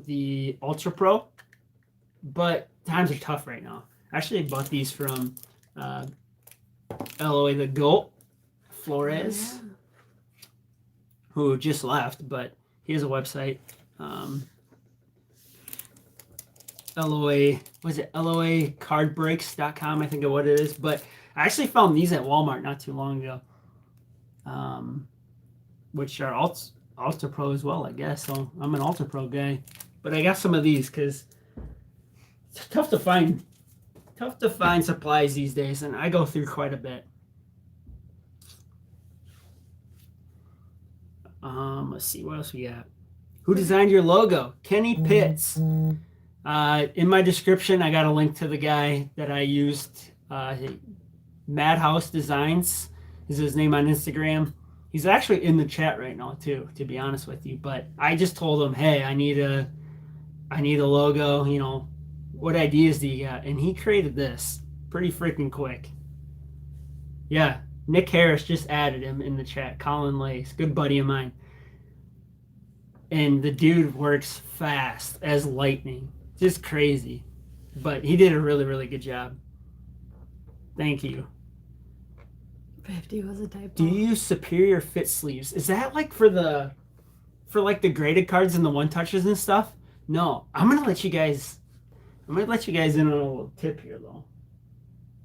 the Ultra Pro, but times are tough right now. Actually, I bought these from LOA the GOAT, Flores, who just left, but he has a website. LOAcardbreaks.com, I think of what it is. But I actually found these at Walmart not too long ago. which are Ultra Pro as well, I guess. So I'm an Ultra Pro guy, but I got some of these because it's tough to find supplies these days, and I go through quite a bit. Let's see what else we got. Who designed your logo? Kenny Pitts. In my description, I got a link to the guy that I used. Madhouse Designs is his name on Instagram. He's actually in the chat right now too, to be honest with you. But I just told him, hey, I need a logo. You know, what ideas do you got? And he created this pretty freaking quick. Yeah, Nick Harris just added him in the chat. Colin Lace, good buddy of mine. And the dude works fast as lightning. Just crazy. But he did a really, really good job. Thank you. 50 was a typo. Do you use superior fit sleeves? Is that like for like the graded cards and the one touches and stuff? No. I'm gonna let you guys in on a little tip here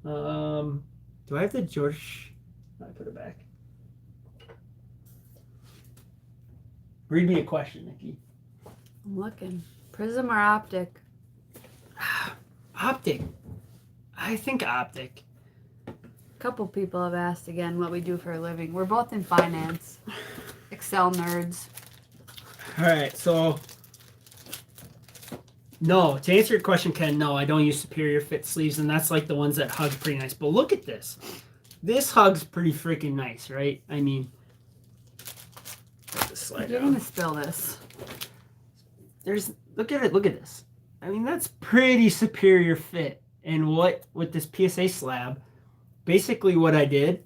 though. Do I have the George? I put it back. Read me a question, Nikki. I'm looking. Prism or optic? Optic. I think optic. A couple people have asked again what we do for a living. We're both in finance. Excel nerds. All right, so no, to answer your question, Ken, no, I don't use superior fit sleeves, and that's like the ones that hug pretty nice. But look at this. This hugs pretty freaking nice, right? I mean, you're gonna spill this. Look at this. I mean, that's pretty superior fit. And what with this PSA slab, basically what I did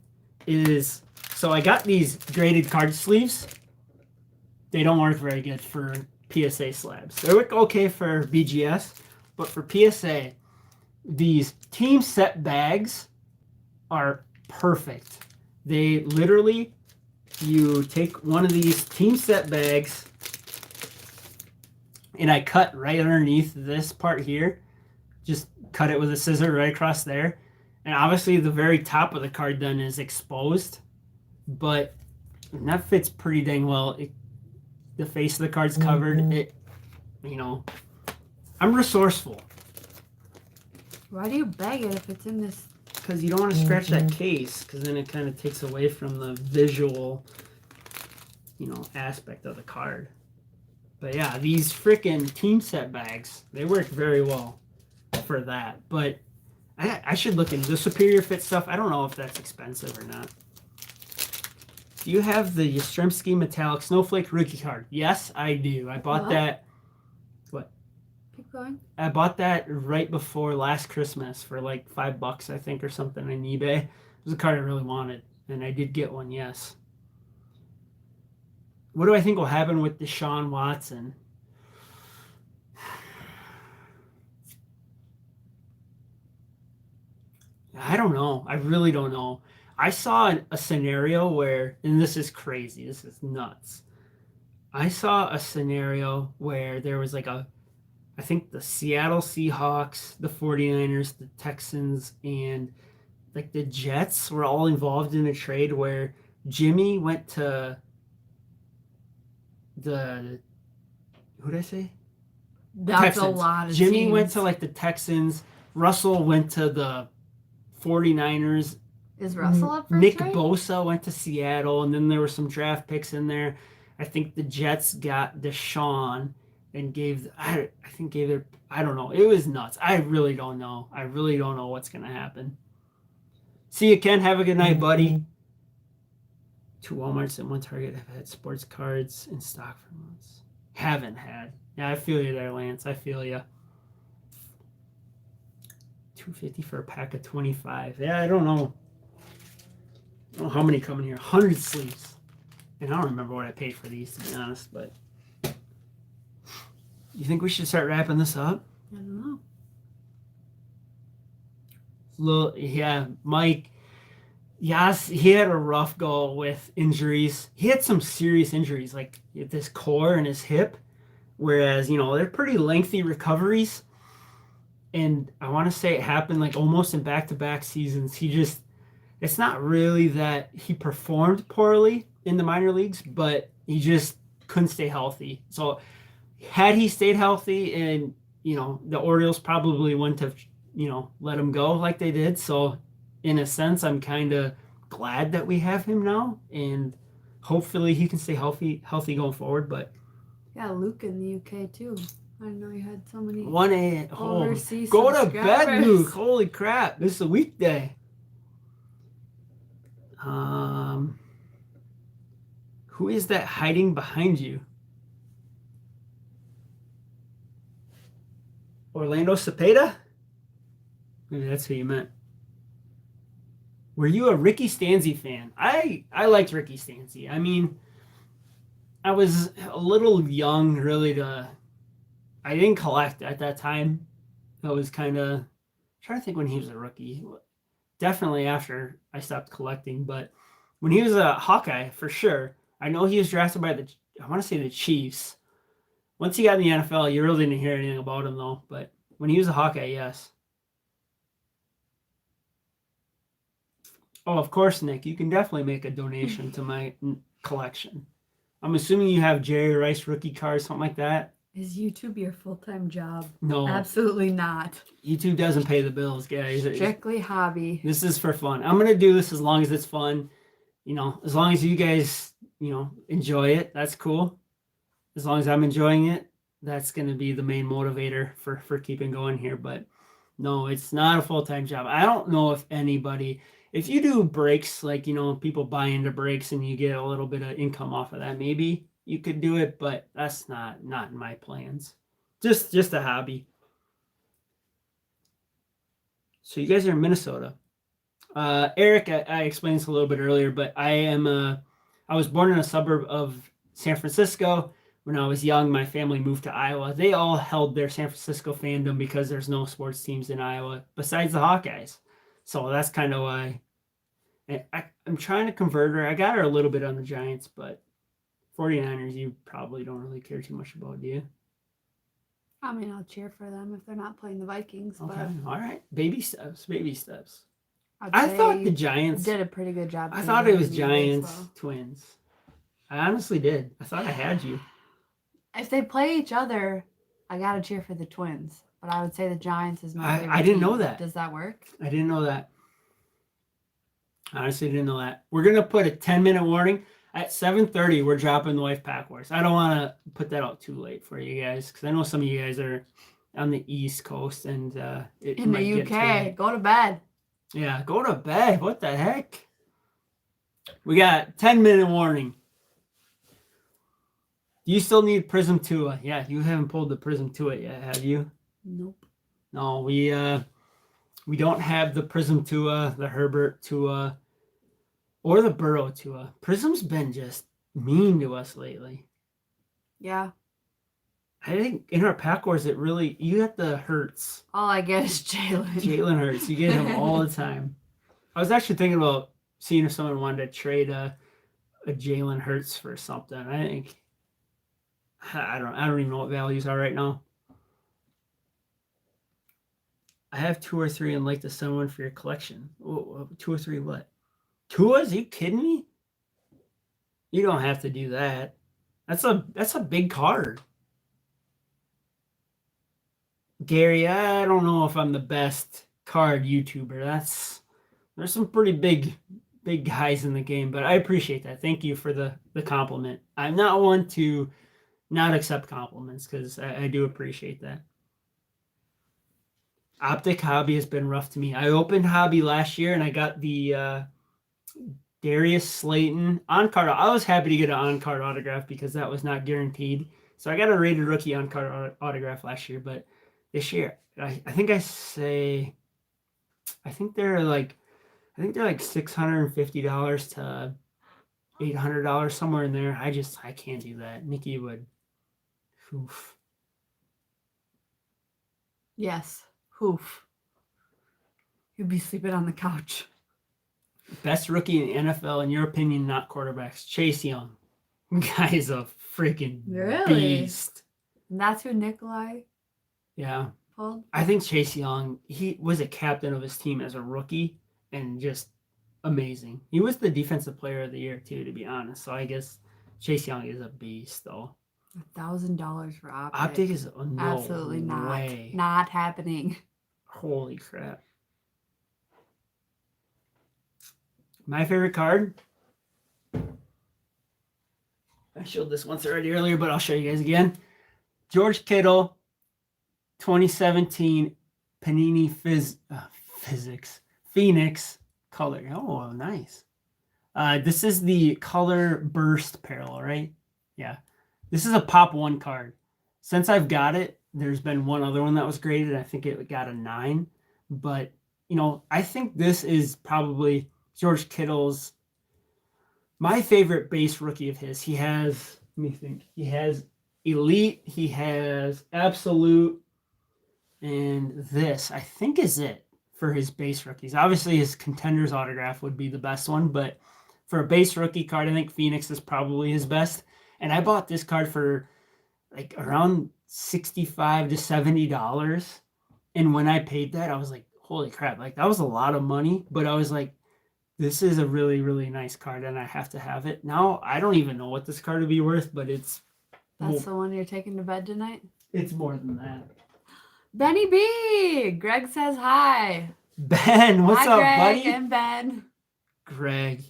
is, so I got these graded card sleeves. They don't work very good for PSA slabs. They work okay for BGS, but for PSA, these team set bags are perfect. They literally, you take one of these team set bags, and I cut right underneath this part here. Just cut it with a scissor right across there. And obviously the very top of the card then is exposed, but that fits pretty dang well. The face of the card's covered. I'm resourceful. Why do you bag it if it's in this? Because you don't want to scratch that case, because then it kind of takes away from the visual, aspect of the card. But yeah, these freaking team set bags, they work very well for that. But I should look into the superior fit stuff. I don't know if that's expensive or not. Do you have the Yastrzemski Metallic Snowflake rookie card? Yes, I do. I bought that. What? Keep going. I bought that right before last Christmas for like $5, I think, or something on eBay. It was a card I really wanted, and I did get one, yes. What do I think will happen with Deshaun Watson? I don't know. I really don't know. I saw a scenario where, and this is crazy, this is nuts. I saw a scenario where there was like I think the Seattle Seahawks, the 49ers, the Texans, and like the Jets were all involved in a trade where Jimmy went to who did I say? That's Texans. a lot of Jimmy teams. went to like the Texans. Russell went to the 49ers. Is Russell up for Nick trade? Bosa went to Seattle, and then there were some draft picks in there. I think the Jets got Deshaun and I don't know. It was nuts. I really don't know. I really don't know what's going to happen. See you, Ken. Have a good night, buddy. 2 Walmarts and 1 Target have had sports cards in stock for months. Haven't had. Yeah, I feel you there, Lance. I feel you. $2.50 for a pack of 25. Yeah, I don't know. I don't know how many come in here. 100 sleeves. And I don't remember what I paid for these, to be honest, but you think we should start wrapping this up? I don't know. Yeah, Mike. Yes, he had a rough go with injuries. He had some serious injuries, like this core and his hip, whereas, they're pretty lengthy recoveries. And I want to say it happened like almost in back-to-back seasons. it's not really that he performed poorly in the minor leagues, but he just couldn't stay healthy. So had he stayed healthy, and the Orioles probably wouldn't have let him go like they did. So in a sense, I'm kind of glad that we have him now, and hopefully he can stay healthy going forward. But Yeah, Luke in the UK too. I didn't know you had so many 1A at home. overseas Go to bed, subscribers. Luke. Holy crap. This is a weekday. Who is that hiding behind you? Orlando Cepeda? Maybe that's who you meant. Were you a Ricky Stanzi fan? I liked Ricky Stanzi. I mean, I was a little young really I didn't collect at that time. I was kind of trying to think when he was a rookie. Definitely after I stopped collecting, but when he was a Hawkeye, for sure. I know he was drafted by I want to say the Chiefs. Once he got in the NFL, you really didn't hear anything about him though. But when he was a Hawkeye, yes. Oh, of course, Nick. You can definitely make a donation to my collection. I'm assuming you have Jerry Rice rookie cards, something like that. Is YouTube your full-time job? No. Absolutely not. YouTube doesn't pay the bills, guys. Strictly hobby. This is for fun. I'm going to do this as long as it's fun. As long as you guys, enjoy it, that's cool. As long as I'm enjoying it, that's going to be the main motivator for keeping going here. But no, it's not a full-time job. I don't know if you do breaks, like, people buy into breaks and you get a little bit of income off of that, maybe you could do it, but that's not in my plans. Just a hobby. So you guys are in Minnesota. Eric, I explained this a little bit earlier, but I was born in a suburb of San Francisco. When I was young, my family moved to Iowa. They all held their San Francisco fandom because there's no sports teams in Iowa besides the Hawkeyes. So that's kind of why I'm trying to convert her. I got her a little bit on the Giants, but 49ers you probably don't really care too much about, do you? I mean, I'll cheer for them if they're not playing the Vikings. Okay, but all right. Baby steps. I'd I say thought the Giants did a pretty good job. I thought it was competing in the Giants, baseball. Twins. I honestly did. I thought I had you. If they play each other, I gotta cheer for the Twins. But I would say the Giants is my favorite I didn't team. know that. Does that work? I didn't know that. I honestly didn't know that. We're going to put a 10-minute warning. At 7:30, we're dropping the Wife Pack Wars. I don't want to put that out too late for you guys because I know some of you guys are on the East Coast and in the UK. Go to bed. Yeah, go to bed. What the heck? We got 10-minute warning. Do you still need Prism Tua? Yeah, you haven't pulled the Prism Tua yet, have you? Nope. No, we don't have the Prism Tua, the Herbert Tua, or the Burrow Tua. Prism's been just mean to us lately. Yeah. I think in our pack wars, you got the Hurts. All I get is Jalen. Jalen Hurts. You get him all the time. I was actually thinking about seeing if someone wanted to trade a Jalen Hurts for something. I don't even know what values are right now. I have 2 or 3 and like to send one for your collection. Oh, 2 or 3 what? Tuas? Are you kidding me? You don't have to do that. That's a big card. Gary, I don't know if I'm the best card YouTuber. There's some pretty big guys in the game, but I appreciate that. Thank you for the compliment. I'm not one to not accept compliments because I do appreciate that. Optic Hobby has been rough to me. I opened Hobby last year and I got the Darius Slayton on-card. I was happy to get an on-card autograph because that was not guaranteed. So I got a rated rookie on-card autograph last year, but this year, I think they're like $650 to $800 somewhere in there. I can't do that. Nikki would. Oof. Yes. Oof. You'd be sleeping on the couch. Best rookie in the NFL, in your opinion, not quarterbacks. Chase Young. Guy is a freaking beast. And that's who Nikolai Yeah. pulled? I think Chase Young, he was a captain of his team as a rookie and just amazing. He was the defensive player of the year too, to be honest. So I guess Chase Young is a beast, though. $1,000 for Optic. Optic is no absolutely not. way. Not happening. Holy crap. My favorite card. I showed this once already earlier, but I'll show you guys again. George Kittle, 2017 Panini Phoenix color. Oh, nice. This is the color burst parallel, right? Yeah. This is a pop 1 card. Since I've got it, there's been one other one that was graded. I think it got a 9. But, I think this is probably George Kittle's my favorite base rookie of his. He has, let me think, he has Elite, he has Absolute, and this, I think, is it for his base rookies. Obviously, his Contenders autograph would be the best one, but for a base rookie card, I think Phoenix is probably his best. And I bought this card for like around $65 to $70. And when I paid that, I was like, holy crap, like that was a lot of money. But I was like, this is a really, really nice card, and I have to have it. Now, I don't even know what this card would be worth, but That's the one you're taking to bed tonight? It's more than that. Benny B! Greg says hi. Ben, what's up, Greg buddy? and Ben. Greg.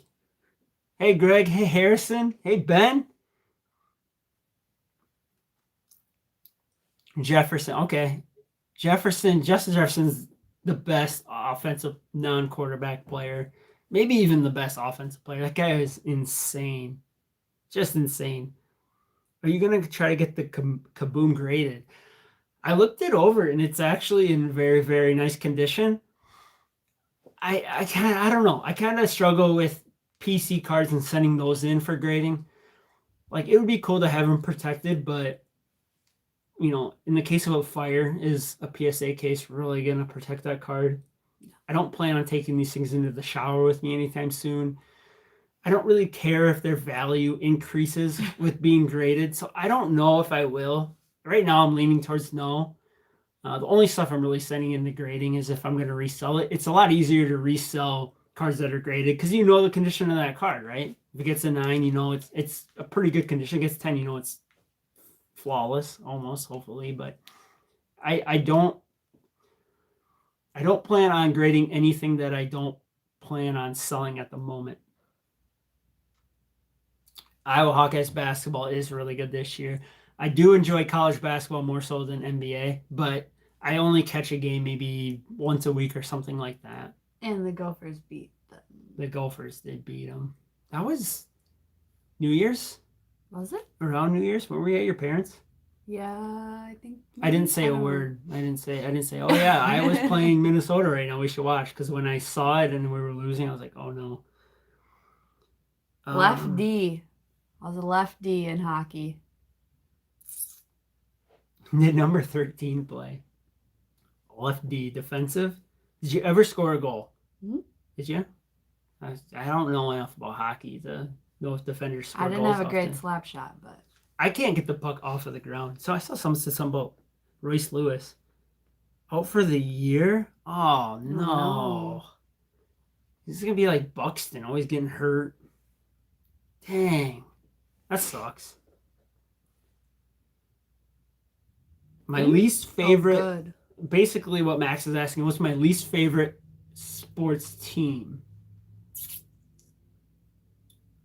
Hey, Greg. Hey, Harrison. Hey, Ben. Jefferson. Okay. Justin Jefferson's the best offensive non-quarterback player. Maybe even the best offensive player. That guy is insane. Just insane. Are you going to try to get the Kaboom graded? I looked it over, and it's actually in very, very nice condition. I don't know. I kind of struggle with PC cards and sending those in for grading. Like, it would be cool to have them protected, but, in the case of a fire, is a PSA case really going to protect that card? I don't plan on taking these things into the shower with me anytime soon. I don't really care if their value increases with being graded, so I don't know if I will. Right now, I'm leaning towards no. The only stuff I'm really sending into grading is if I'm going to resell it. It's a lot easier to resell cards that are graded because you know the condition of that card, right? If it gets a 9, it's a pretty good condition. If it gets 10, it's flawless, almost, hopefully. But I don't plan on grading anything that I don't plan on selling at the moment. Iowa Hawkeyes basketball is really good this year. I do enjoy college basketball more so than NBA, but I only catch a game maybe once a week or something like that. And the Gophers beat them. The Gophers did beat them. That was New Year's? Was it? Around New Year's? Were we at your parents'? Yeah, I think. I didn't say a word. I didn't say, oh yeah, Iowa's playing Minnesota right now. We should watch. Because when I saw it and we were losing, I was like, oh no. Left D. I was a left D in hockey. Did number 13 play? Left D, defensive. Did you ever score a goal? Mm-hmm. Did you? I don't know enough about hockey to know if defenders score goals. I didn't have a great often. slap shot, but I can't get the puck off of the ground. So I saw someone said something about Royce Lewis. Out for the year? Oh, no. This is going to be like Buxton, always getting hurt. Dang. That sucks. My least favorite, basically what Max is asking, what's my least favorite sports team?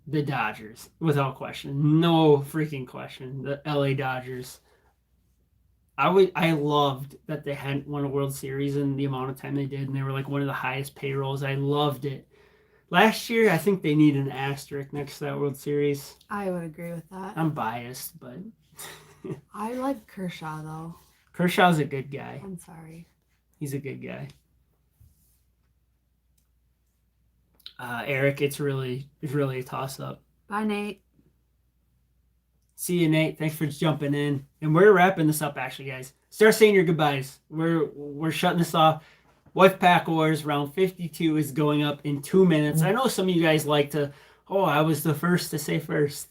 The Dodgers, without question. No freaking question. The LA Dodgers. I loved that they hadn't won a World Series in the amount of time they did, and they were like one of the highest payrolls. I loved it. Last year, I think they need an asterisk next to that World Series. I would agree with that. I'm biased, but... I like Kershaw, though. Kershaw's a good guy. I'm sorry. He's a good guy. Eric, it's really a toss-up. Bye, Nate. See you, Nate. Thanks for jumping in. And we're wrapping this up, actually, guys. Start saying your goodbyes. We're shutting this off. Wolf Pack Wars round 52 is going up in 2 minutes. I know some of you guys like to, I was the first to say first.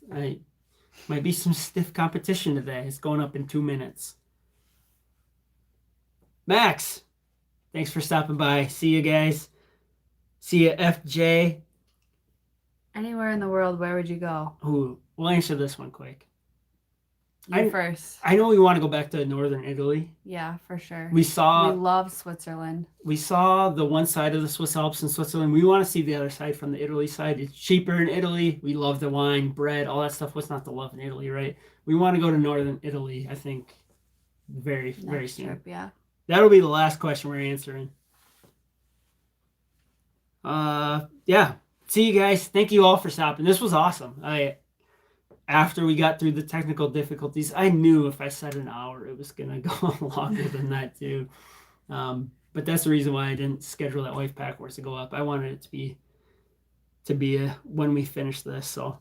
Might be some stiff competition today. It's going up in 2 minutes. Max, thanks for stopping by. See you guys. See you, FJ. Anywhere in the world, where would you go? Ooh, we'll answer this one quick. You first. I know we want to go back to northern Italy. Yeah, for sure. We We love Switzerland. saw the one side of the Swiss Alps in Switzerland. We want to see the other side from the Italy side. It's cheaper in Italy. We love the wine, bread, all that stuff. What's not to love in Italy, right? We want to go to northern Italy, I think, very Next soon. trip, yeah. That'll be the last question we're answering. Yeah. See you guys. Thank you all for stopping. This was awesome. After we got through the technical difficulties, I knew if I said an hour, it was gonna go longer than that too. But that's the reason why I didn't schedule that wife pack horse to go up. I wanted it to be when we finish this. So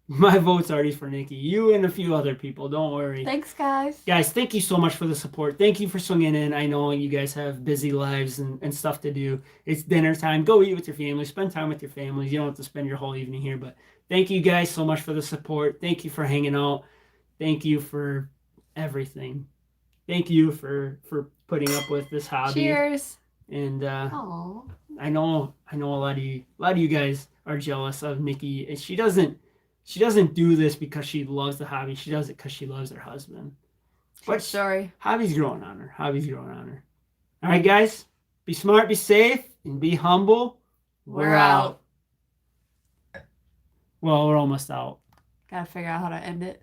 my vote's already for Nikki. You and a few other people. Don't worry. Thanks, guys. Guys, thank you so much for the support. Thank you for swinging in. I know you guys have busy lives and stuff to do. It's dinner time. Go eat with your family. Spend time with your families. You don't have to spend your whole evening here. But thank you guys so much for the support. Thank you for hanging out. Thank you for everything. Thank you for putting up with this hobby. Cheers. And Aww. I know a lot of you guys are jealous of Nikki. And she doesn't do this because she loves the hobby. She does it because she loves her husband. But sorry. Hobby's growing on her. All right, guys. Be smart, be safe, and be humble. We're out. Well, we're almost out. Gotta figure out how to end it.